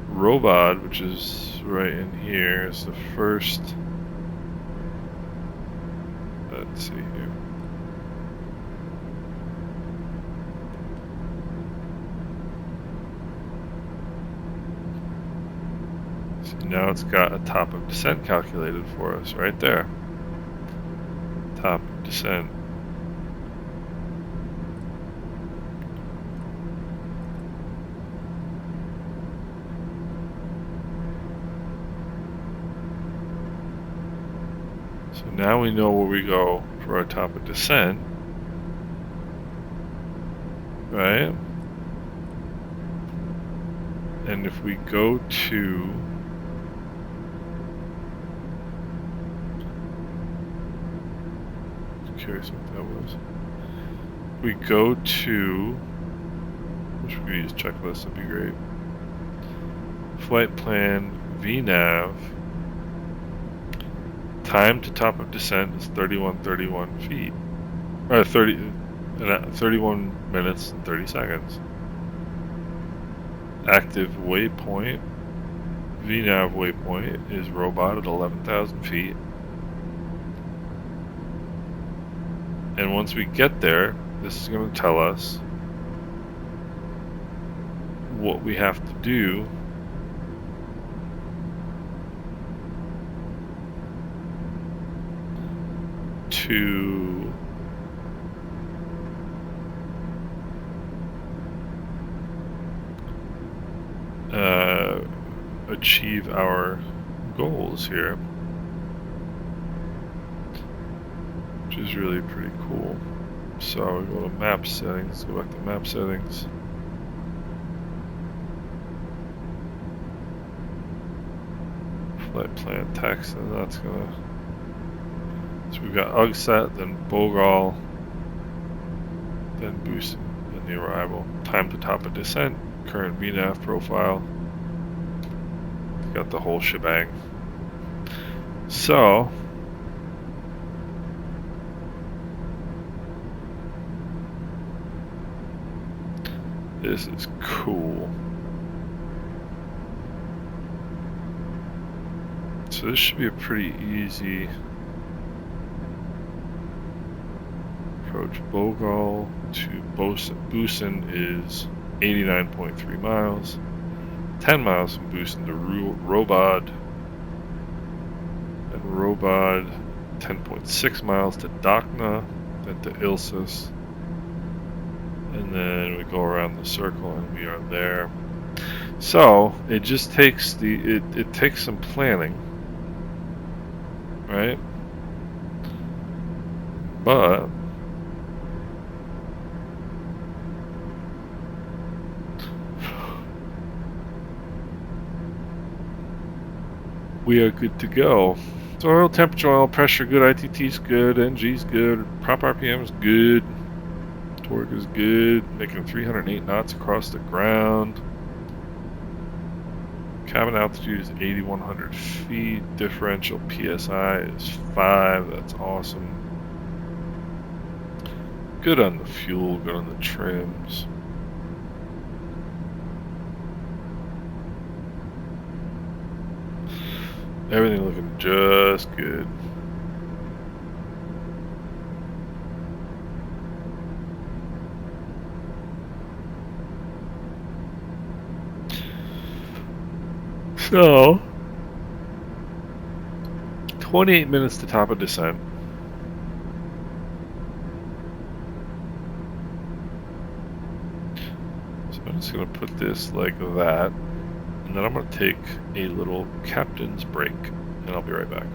Robot, which is right in here, is the first. Let's see here. Now it's got a top of descent calculated for us right there. Top of descent. So now we know where we go for our top of descent. Right? And if we go to curious what that was. We go to, wish we could use checklist, that'd be great. Flight plan, Vnav. Time to top of descent is 31 feet. Or 31 minutes and 30 seconds. Active waypoint, Vnav waypoint is robot at 11,000 feet. And once we get there, this is going to tell us what we have to do to achieve our goals here, which is really pretty cool. So we go to map settings, go back to map settings. Flight plan text, and that's gonna, so we've got UG set, then Bogal, then boost, then the arrival. Time to top of descent, current Vnav profile. Got the whole shebang. So this is cool. So this should be a pretty easy approach. Bogal to Busan is 89.3 miles. 10 miles from Busan to Robod. And Robod, 10.6 miles to Dakna, then to Ilsus. And then we go around the circle and we are there. So it just takes it takes some planning, right? But we are good to go. So oil temperature, oil pressure good, ITT's good, NG's good, prop RPM is good, torque is good, making 308 knots across the ground. Cabin altitude is 8,100 feet, differential PSI is 5, that's awesome. Good on the fuel, good on the trims. Everything looking just good. So, 28 minutes to top of descent. So I'm just going to put this like that. And then I'm going to take a little captain's break. And I'll be right back.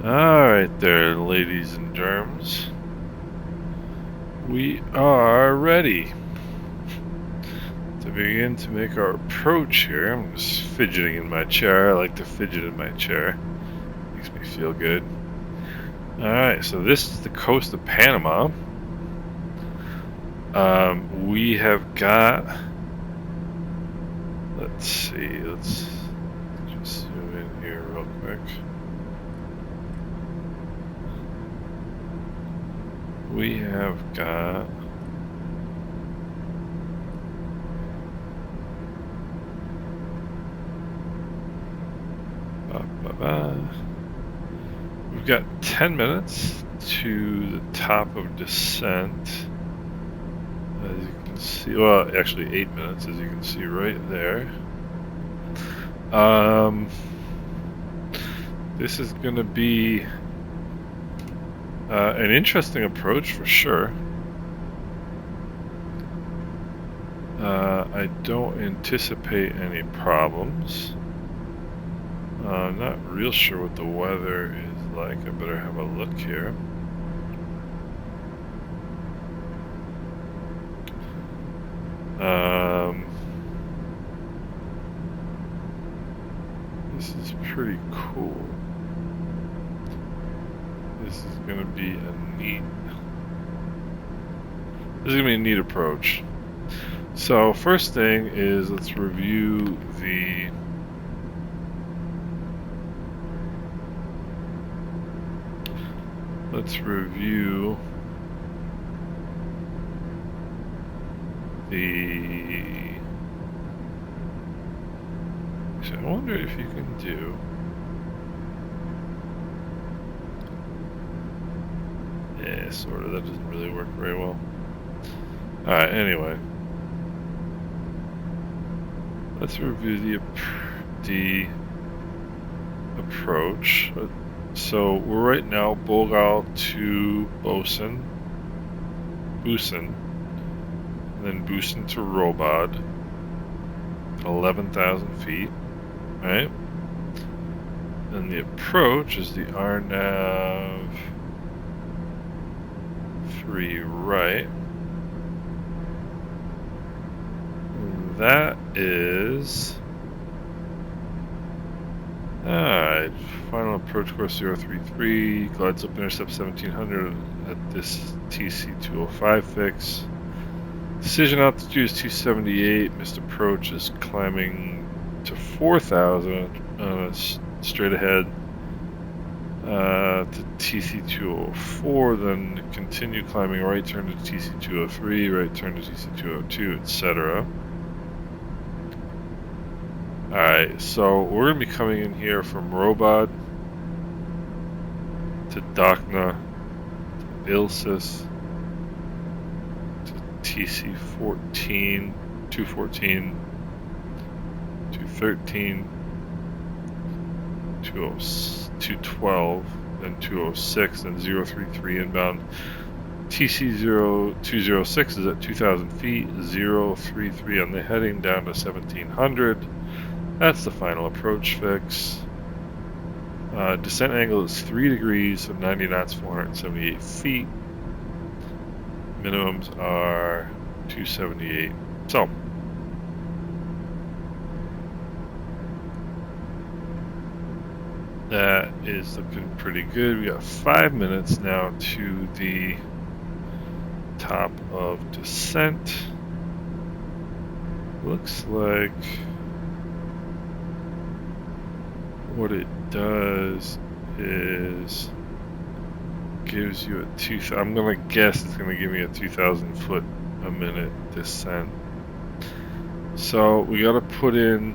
Alright there, ladies and germs. We are ready to begin to make our approach here. I'm just fidgeting in my chair. I like to fidget in my chair. Makes me feel good. Alright, so this is the coast of Panama. We have got... Let's see, let's just zoom in here real quick. We have got... We've got 10 minutes to the top of descent. As you can see, well, actually 8 minutes, as you can see right there. This is going to be an interesting approach for sure. I don't anticipate any problems. I'm not real sure what the weather is like. I better have a look here. This is pretty cool. This is gonna be a neat approach. So first thing is, let's review the So I wonder if you can do sort of. That doesn't really work very well. Alright, anyway. Let's review the approach. So we're right now Bogal to Busan, then Busan to Robad, 11,000 feet, right? And the approach is the Arnav 3 right. And that is... Alright, final approach course 033, glides up intercept 1700 at this TC205 fix. Decision altitude is 278, missed approach is climbing to 4,000 straight ahead to TC204, then continue climbing right turn to TC203, right turn to TC202, etc. Alright, so we're going to be coming in here from Robad to Dakna, to Ilsis, to TC14, 214, 213, 212, then 206, then 033 inbound. TC0206 is at 2,000 feet, 033 on the heading down to 1,700. That's the final approach fix. Descent angle is 3 degrees, so 90 knots, 478 feet. Minimums are 278. So, that is looking pretty good. We got 5 minutes now to the top of descent. Looks like what it does is gives you a I'm gonna guess it's gonna give me a 2,000 foot a minute descent. So we gotta put in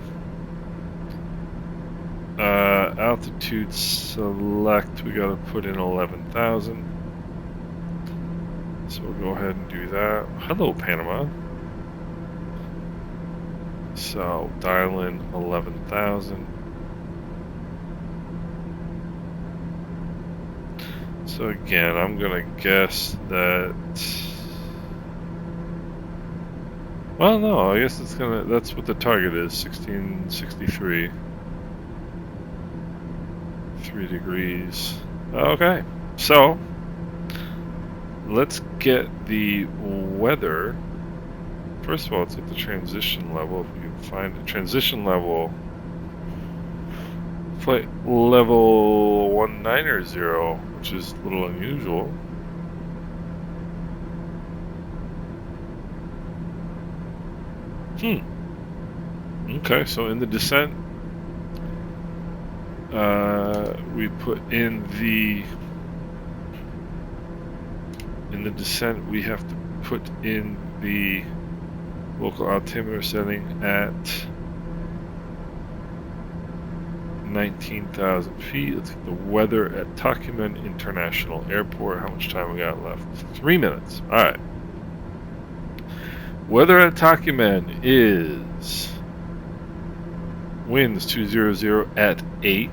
altitude select. We gotta put in 11,000. So we'll go ahead and do that. Hello, Panama. So dial in 11,000. So again, I'm gonna guess that. Well, no, I guess it's gonna. That's what the target is. 1663. 3 degrees. Okay, so let's get the weather. First of all, let's get the transition level, if we can find a transition level. Flight level 190, which is a little unusual. Okay, so in the descent, we put in the descent, we have to put in the local altimeter setting at 19,000 feet. Let's get the weather at Tocumen International Airport. How much time we got left? 3 minutes. All right. Weather at Tocumen is winds 200 at 8.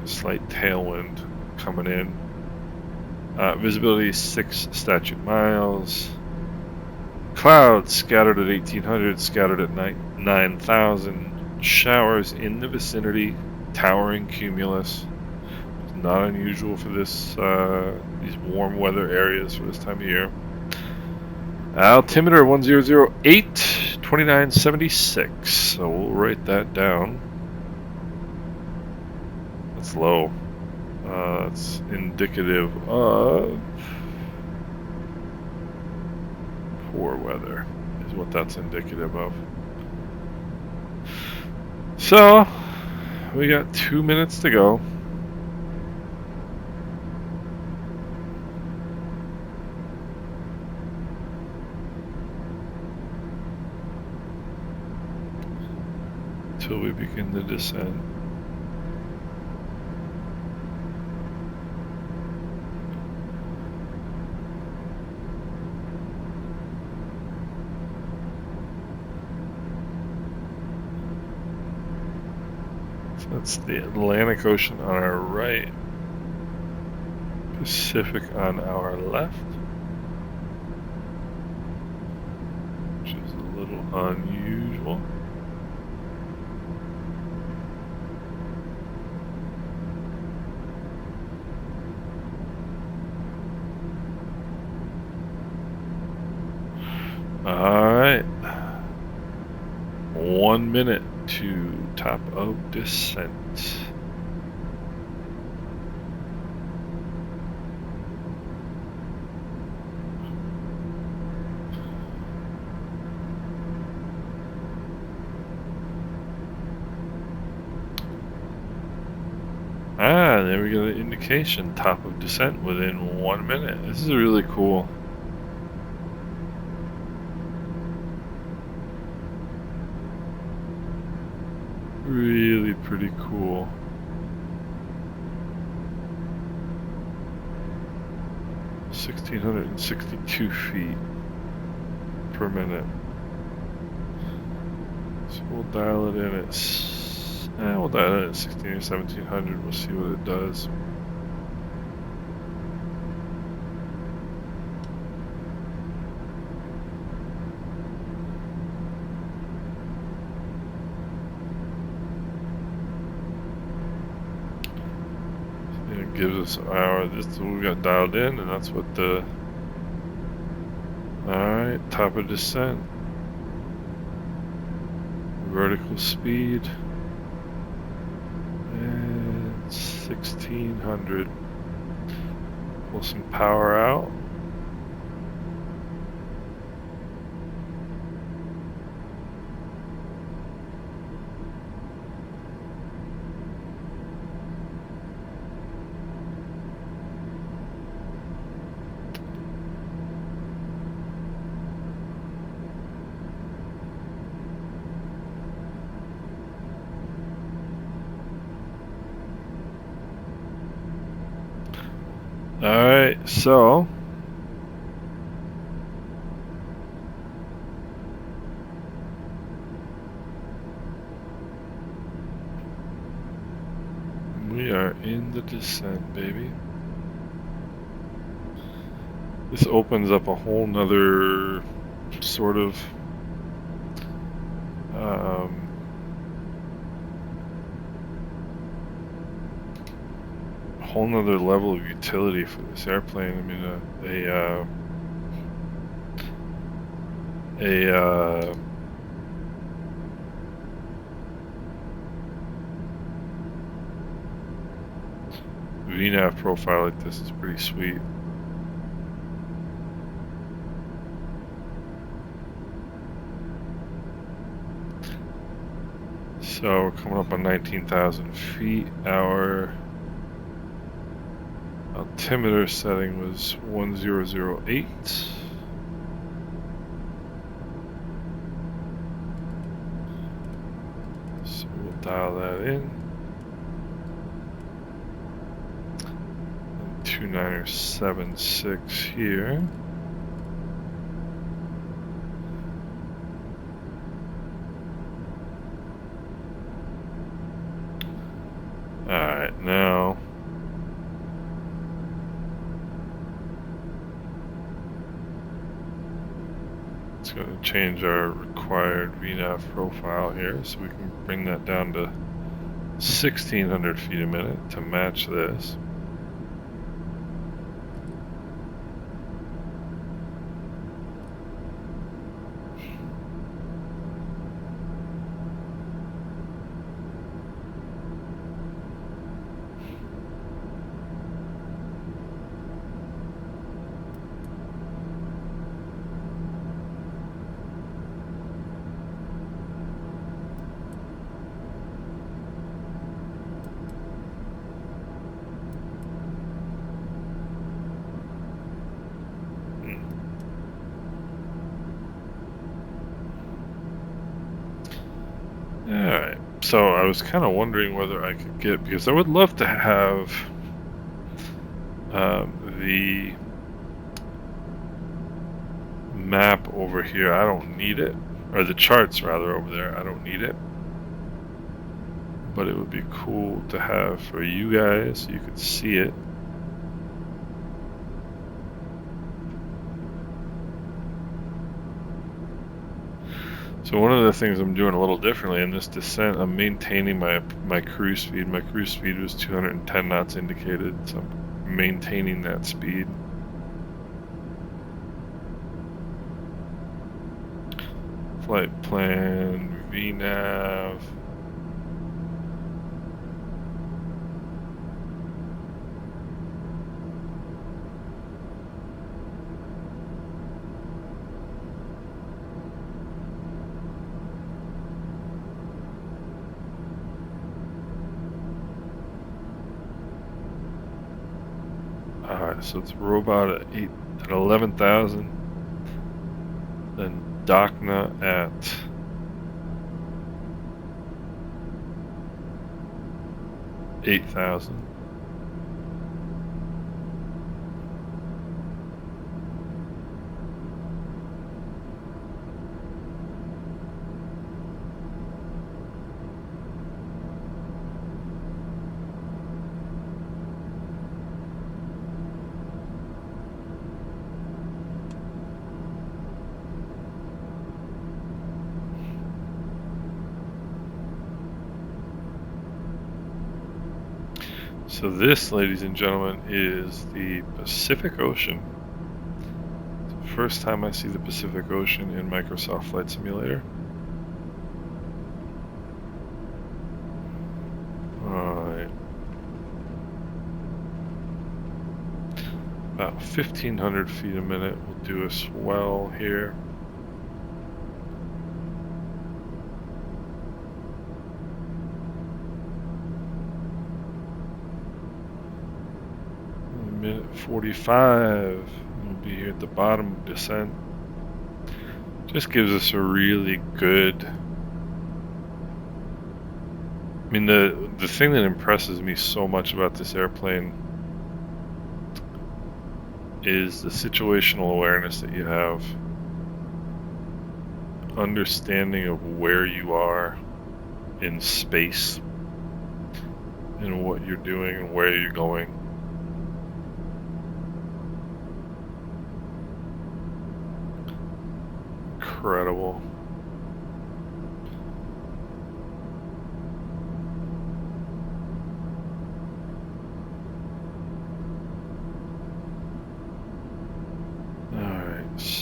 A slight tailwind coming in. Visibility 6 statute miles. Clouds scattered at 1800, scattered at 9,000. Showers in the vicinity, towering cumulus. It's not unusual for this these warm weather areas for this time of year. Altimeter 1008, 2976. So we'll write that down. That's low. It's indicative of poor weather, is what that's indicative of. So, we got 2 minutes to go. Till we begin the descent. That's the Atlantic Ocean on our right, Pacific on our left, which is a little unusual. Alright, 1 minute to top of descent. There we go, the indication, top of descent within 1 minute. This is really cool. Really pretty cool. 1,662 feet per minute. So we'll dial it in at, we'll dial it in at 16 or 1,700. We'll see what it does. It gives us an hour. This is what we got dialed in, and that's what the. Alright, top of descent. Vertical speed. And 1,600. Pull some power out. Alright, so we are in the descent, baby. This opens up a whole nother sort of whole nother level of utility for this airplane. I mean, a Vnav profile like this is pretty sweet. So we're coming up on 19,000 feet. Our altimeter setting was 1008. So we'll dial that in. 2976 here. Alright, now it's going to change our required Vnav profile here, so we can bring that down to 1600 feet a minute to match this. Alright, so I was kind of wondering whether I could get, because I would love to have the map over here. I don't need it, or the charts rather over there. I don't need it, but it would be cool to have for you guys so you could see it. So one of the things I'm doing a little differently in this descent, I'm maintaining my cruise speed. My cruise speed was 210 knots indicated, so I'm maintaining that speed. Flight plan, Vnav. Alright, so it's robot at 11,000. Then Docna at 8,000. So this, ladies and gentlemen, is the Pacific Ocean. It's the first time I see the Pacific Ocean in Microsoft Flight Simulator. Alright. About 1,500 feet a minute will do us well here. Minute 45, we'll be here at the bottom of descent. Just gives us a really good, I mean, the thing that impresses me so much about this airplane is the situational awareness that you have, understanding of where you are in space and what you're doing and where you're going. Incredible.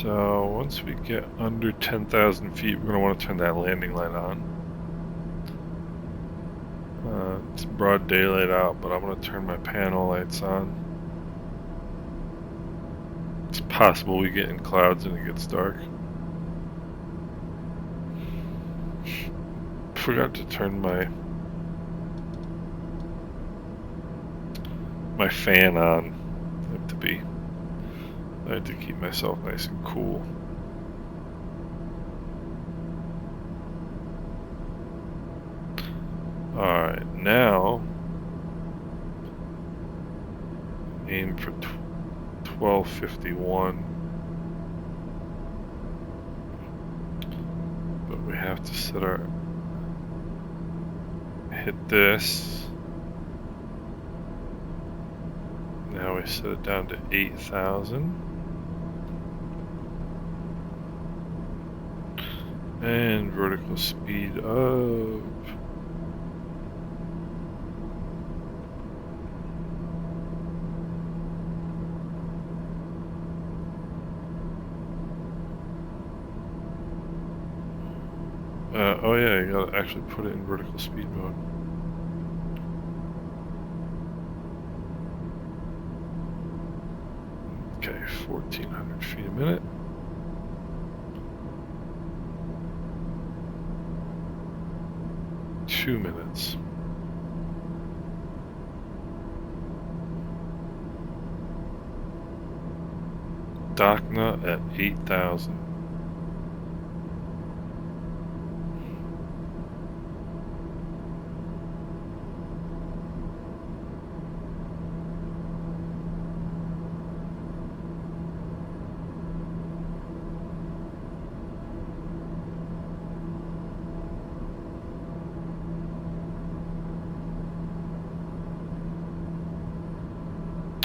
So once we get under 10,000 feet, we're going to want to turn that landing light on. It's broad daylight out, but I'm going to turn my panel lights on. It's possible we get in clouds and it gets dark. Forgot to turn my fan on. I have to keep myself nice and cool. Alright, now aim for 1251. But we have to set our hit this. Now we set it down to 8,000. And vertical speed up. Oh yeah, you gotta actually put it in vertical speed mode. Okay, 1,400 feet a minute. Two minutes. Docna at 8,000.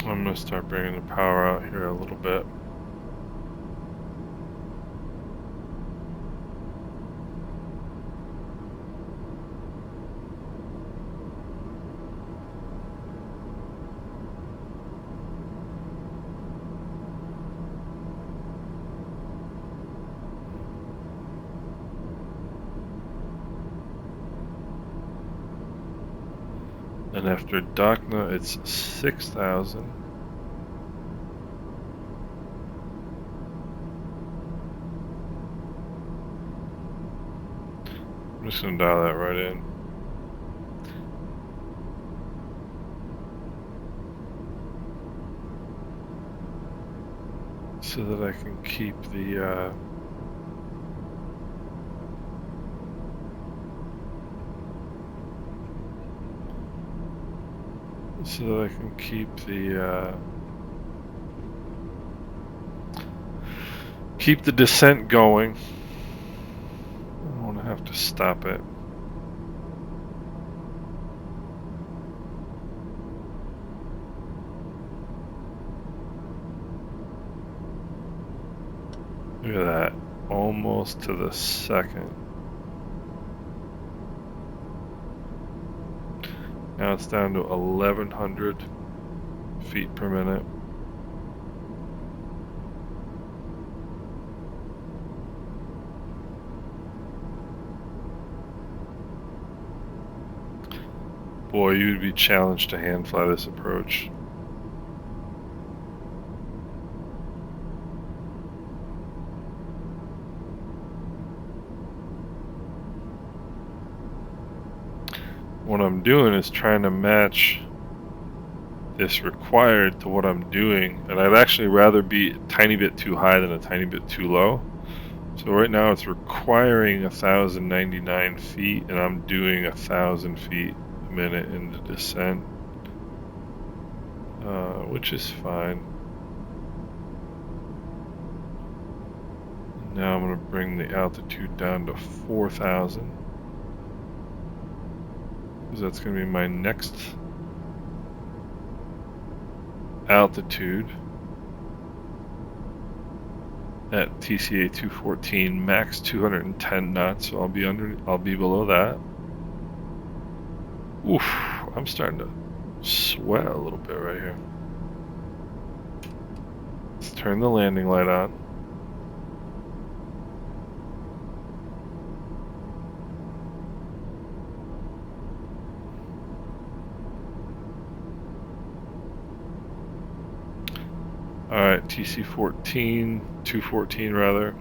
I'm going to start bringing the power out here a little bit. And after Docna, it's 6,000. I'm just going to dial that right in. So that I can keep the keep the descent going. I don't want to have to stop it. Look at that, almost to the second. Now it's down to 1,100 feet per minute. Boy, you'd be challenged to hand fly this approach. What I'm doing is trying to match this required to what I'm doing, and I'd actually rather be a tiny bit too high than a tiny bit too low. So right now it's requiring 1,099 feet, and I'm doing 1,000 feet a minute in the descent, which is fine. Now I'm going to bring the altitude down to 4,000. Because that's going to be my next altitude at TCA 214, max 210 knots. So I'll be below that. Oof, I'm starting to sweat a little bit right here. Let's turn the landing light on. Alright, TC14, 214 rather.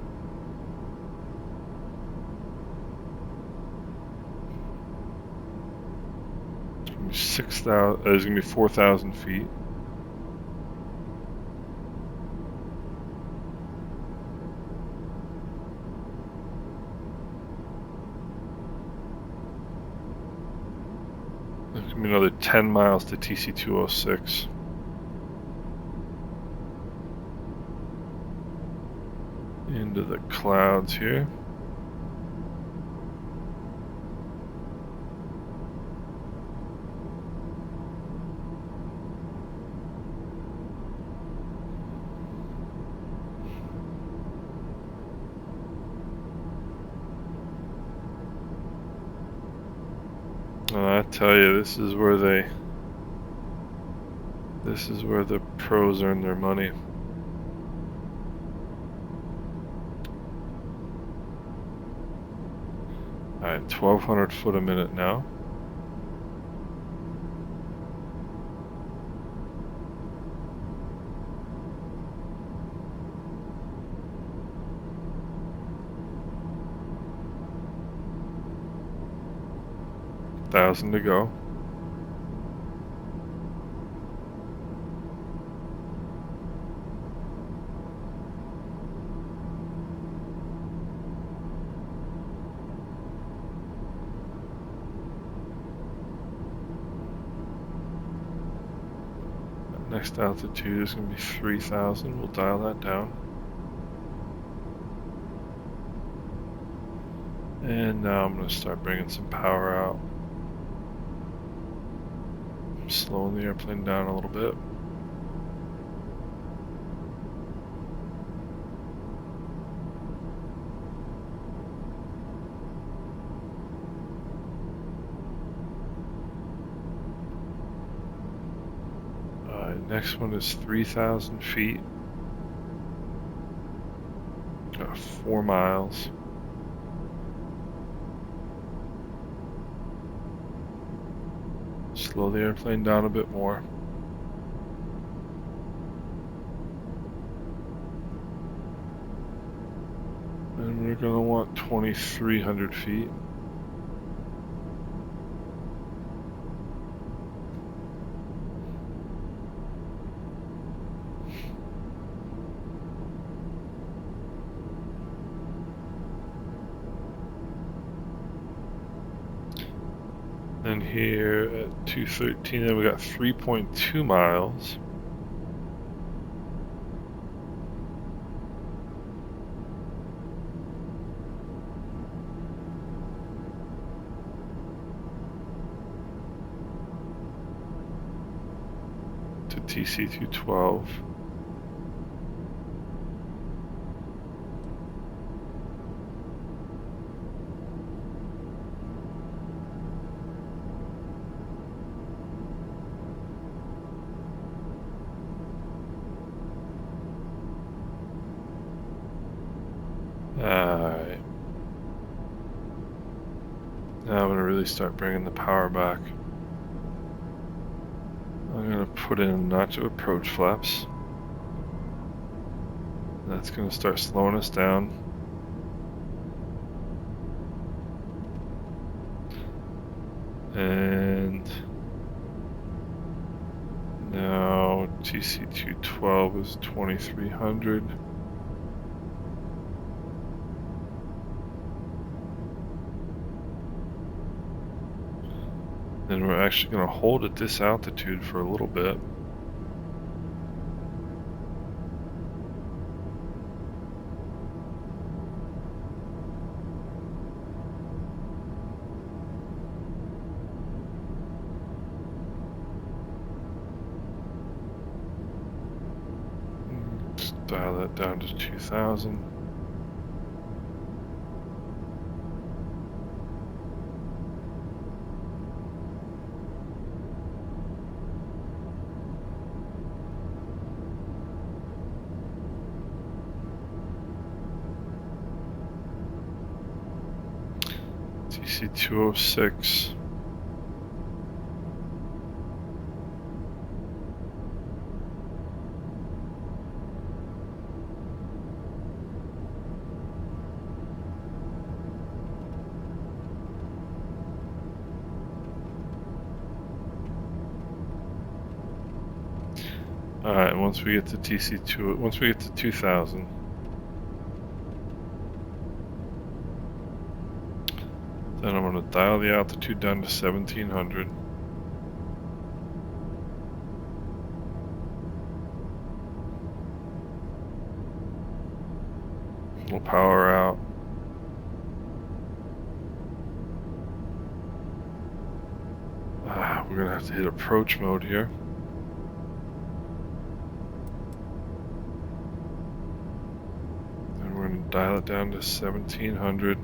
It's gonna be 6,000, it's gonna be 4,000 feet. There's gonna be another 10 miles to TC206. Into the clouds here. I tell you, this is where the pros earn their money. Alright, 1,200 foot a minute now. $1,000 to go. Next altitude is going to be 3,000. We'll dial that down. And now I'm going to start bringing some power out. I'm slowing the airplane down a little bit. Next one is 3,000 feet. 4 miles. Slow the airplane down a bit more. And we're going to want 2,300 feet. And here at 213, then we got 3.2 miles. To TC212. Alright. Now I'm going to really start bringing the power back. I'm going to put in a notch of approach flaps. That's going to start slowing us down. And now TC212 is 2,300. And we're actually going to hold at this altitude for a little bit. Just dial that down to 2,000. TC206. Alright, once we get to TC2, once we get to 2000. Then I'm going to dial the altitude down to 1700. We'll power out. We're going to have to hit approach mode here. Then we're going to dial it down to 1700.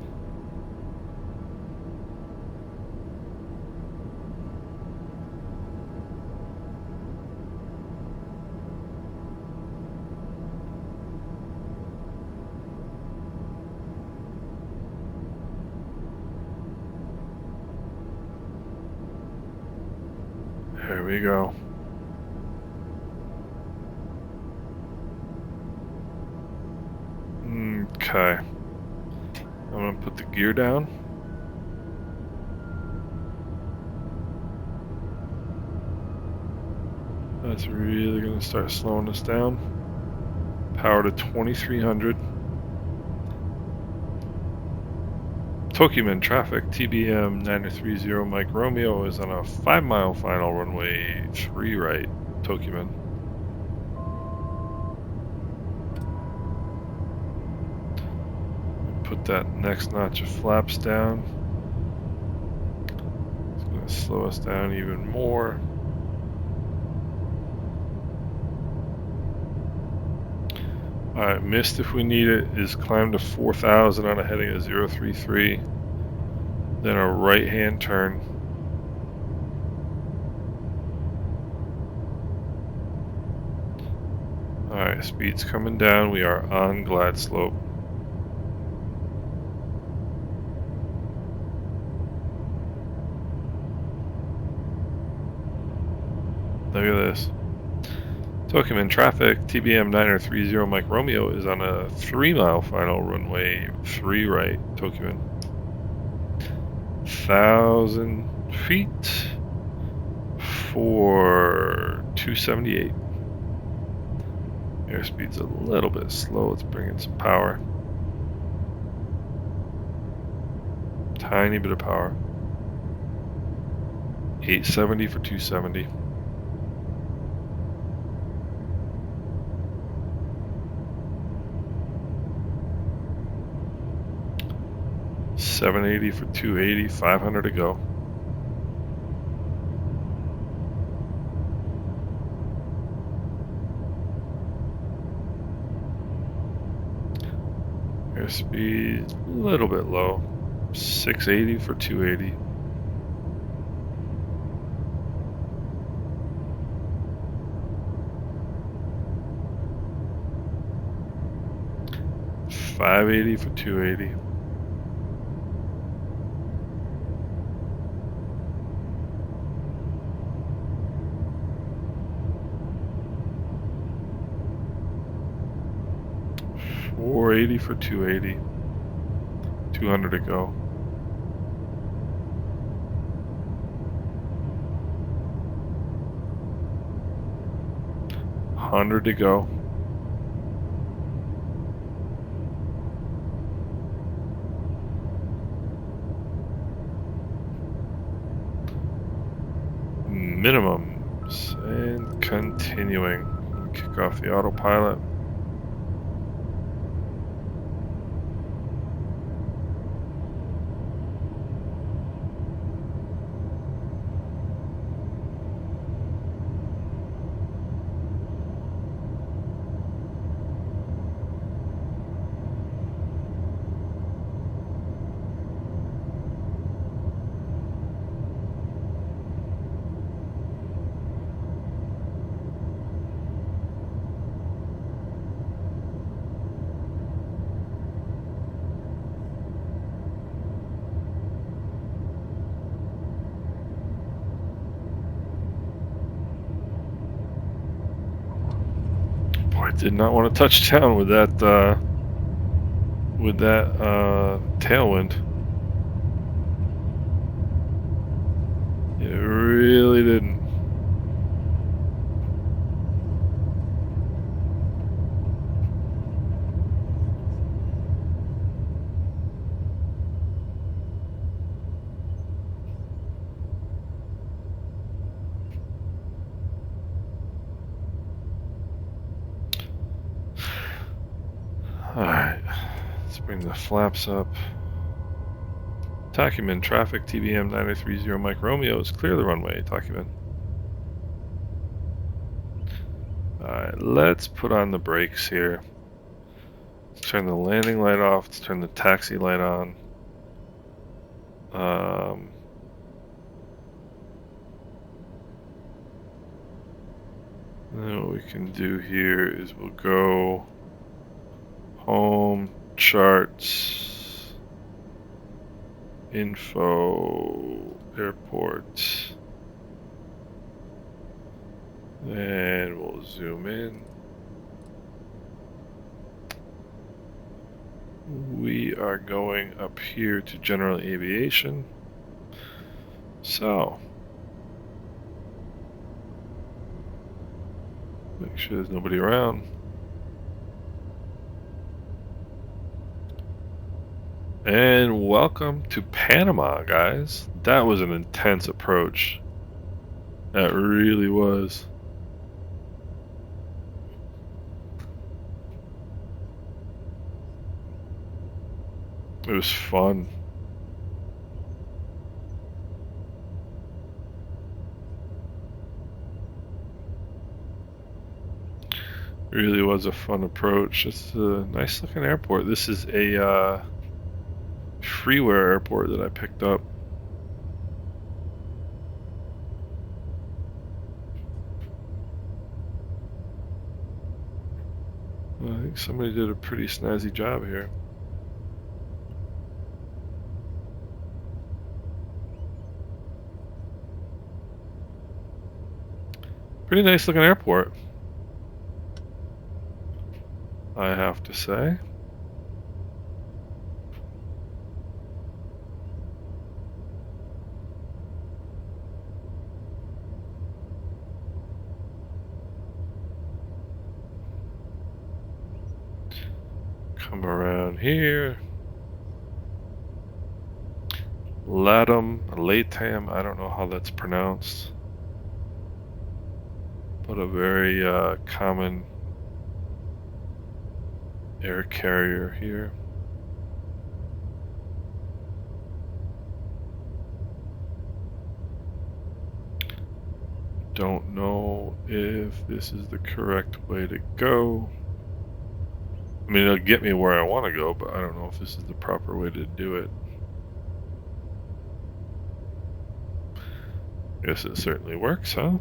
There we go. Okay. I'm going to put the gear down. That's really going to start slowing us down. Power to 2300. Tocumen traffic, TBM 930 Mike Romeo is on a 5-mile final runway 3 right, Tocumen. Put that next notch of flaps down. It's going to slow us down even more. Alright, missed if we need it is climb to 4000 on a heading of 033. Then a right hand turn. Alright, speed's coming down. We are on glide slope. Look at this. Tocumen traffic, TBM 930 Mike Romeo is on a 3-mile final runway 3 right, Tocumen. 1,000 feet for 278. Airspeed's a little bit slow, let's bring in some power. Tiny bit of power. 870 for 270. $780 for 280, 500 to go. Airspeed a little bit low. 680 for 280. $580 for 280. $480 for 280. 200 to go. $100 to go. Minimums and continuing. Kick off the autopilot. I did not want to touch down with that tailwind. It really didn't. Alright, let's bring the flaps up. Tocumen, traffic, TBM 9030 Mike Romeo's, clear the runway, Tocumen. Alright, let's put on the brakes here. Let's turn the landing light off, let's turn the taxi light on. Then what we can do here is we'll go home, charts, info, airport, and we'll zoom in. We are going up here to general aviation. So, make sure there's nobody around. And welcome to Panama, guys. That was an intense approach. That really was. It was fun. It really was a fun approach. It's a nice looking airport. This is a freeware airport that I picked up. I think somebody did a pretty snazzy job here. Pretty nice looking airport, I have to say. Come around here. Latam, I don't know how that's pronounced, but a very common air carrier here. Don't know if this is the correct way to go. I mean, it'll get me where I want to go, but I don't know if this is the proper way to do it. Guess it certainly works, huh?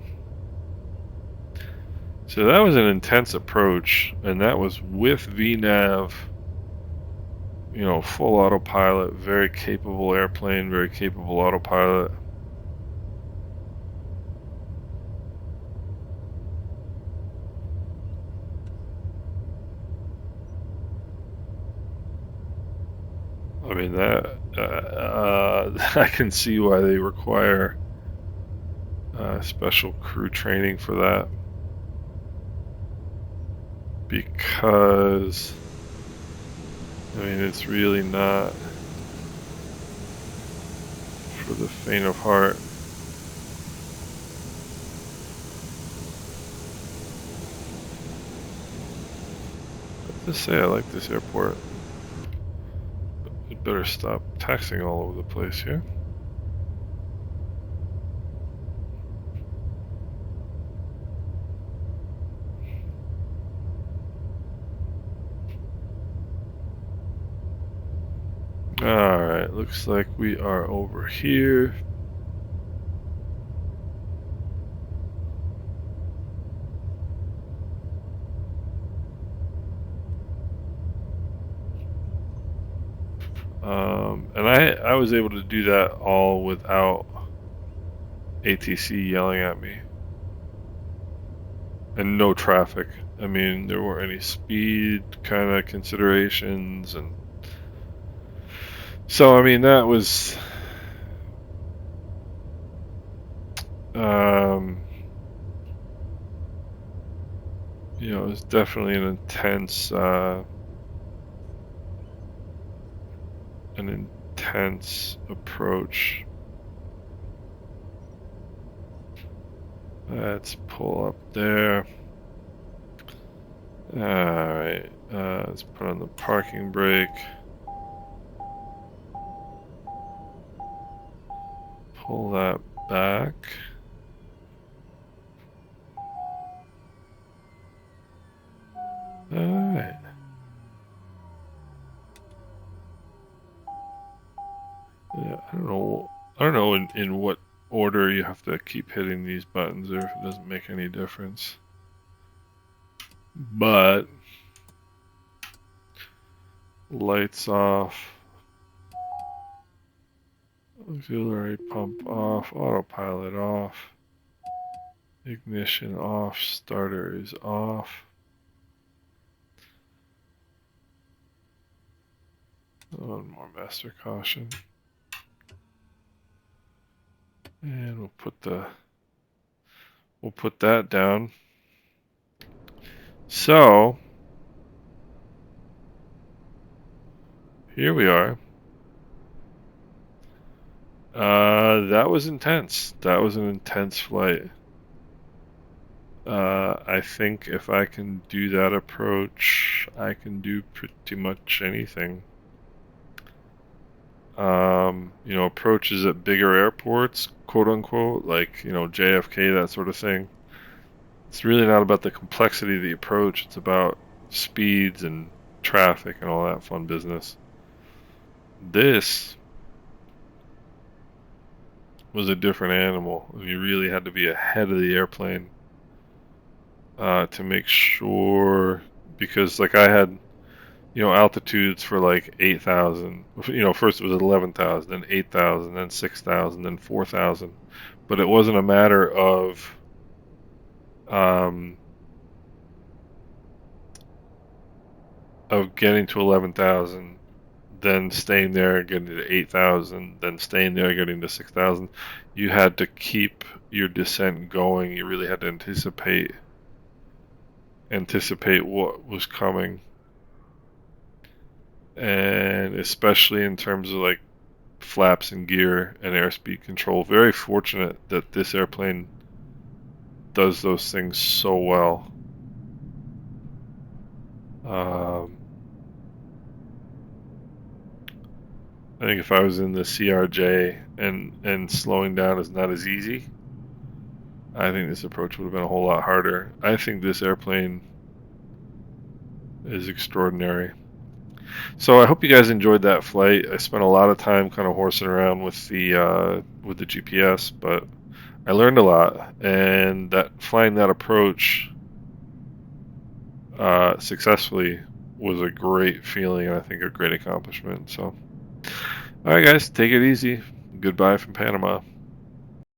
So that was an intense approach, and that was with Vnav, you know, full autopilot, very capable airplane, very capable autopilot. I mean, that I can see why they require special crew training for that, because I mean, it's really not for the faint of heart. I have to say, I like this airport. But better stop taxiing all over the place here. Alright, looks like we are over here. And I was able to do that all without ATC yelling at me. And no traffic. I mean, there weren't any speed kind of considerations, and so I mean that was you know, it was definitely an intense approach. Let's pull up there. Alright, let's put on the parking brake. Pull that back. Alright. Yeah, I don't know in what order you have to keep hitting these buttons or if it doesn't make any difference. But lights off. Auxiliary pump off, autopilot off, ignition off, starter is off. One more master caution. And we'll put that down. So here we are. That was intense. That was an intense flight. I think if I can do that approach, I can do pretty much anything. You know, approaches at bigger airports, quote unquote, like, you know, JFK, that sort of thing. It's really not about the complexity of the approach, it's about speeds and traffic and all that fun business. This was a different animal. You really had to be ahead of the airplane to make sure, because like I had, you know, altitudes for like 8,000. You know, first it was 11,000, then 8,000, then 6,000, then 4,000. But it wasn't a matter of getting to 11,000, then staying there, getting to 8,000, then staying there, getting to 6,000. You had to keep your descent going. You really had to anticipate what was coming. And especially in terms of like flaps and gear and airspeed control. Very fortunate that this airplane does those things so well. I think if I was in the CRJ and slowing down is not as easy, I think this approach would have been a whole lot harder. I think this airplane is extraordinary. So I hope you guys enjoyed that flight. I spent a lot of time kind of horsing around with the GPS, but I learned a lot, and that flying that approach successfully was a great feeling, and I think a great accomplishment. So, all right, guys, take it easy. Goodbye from Panama.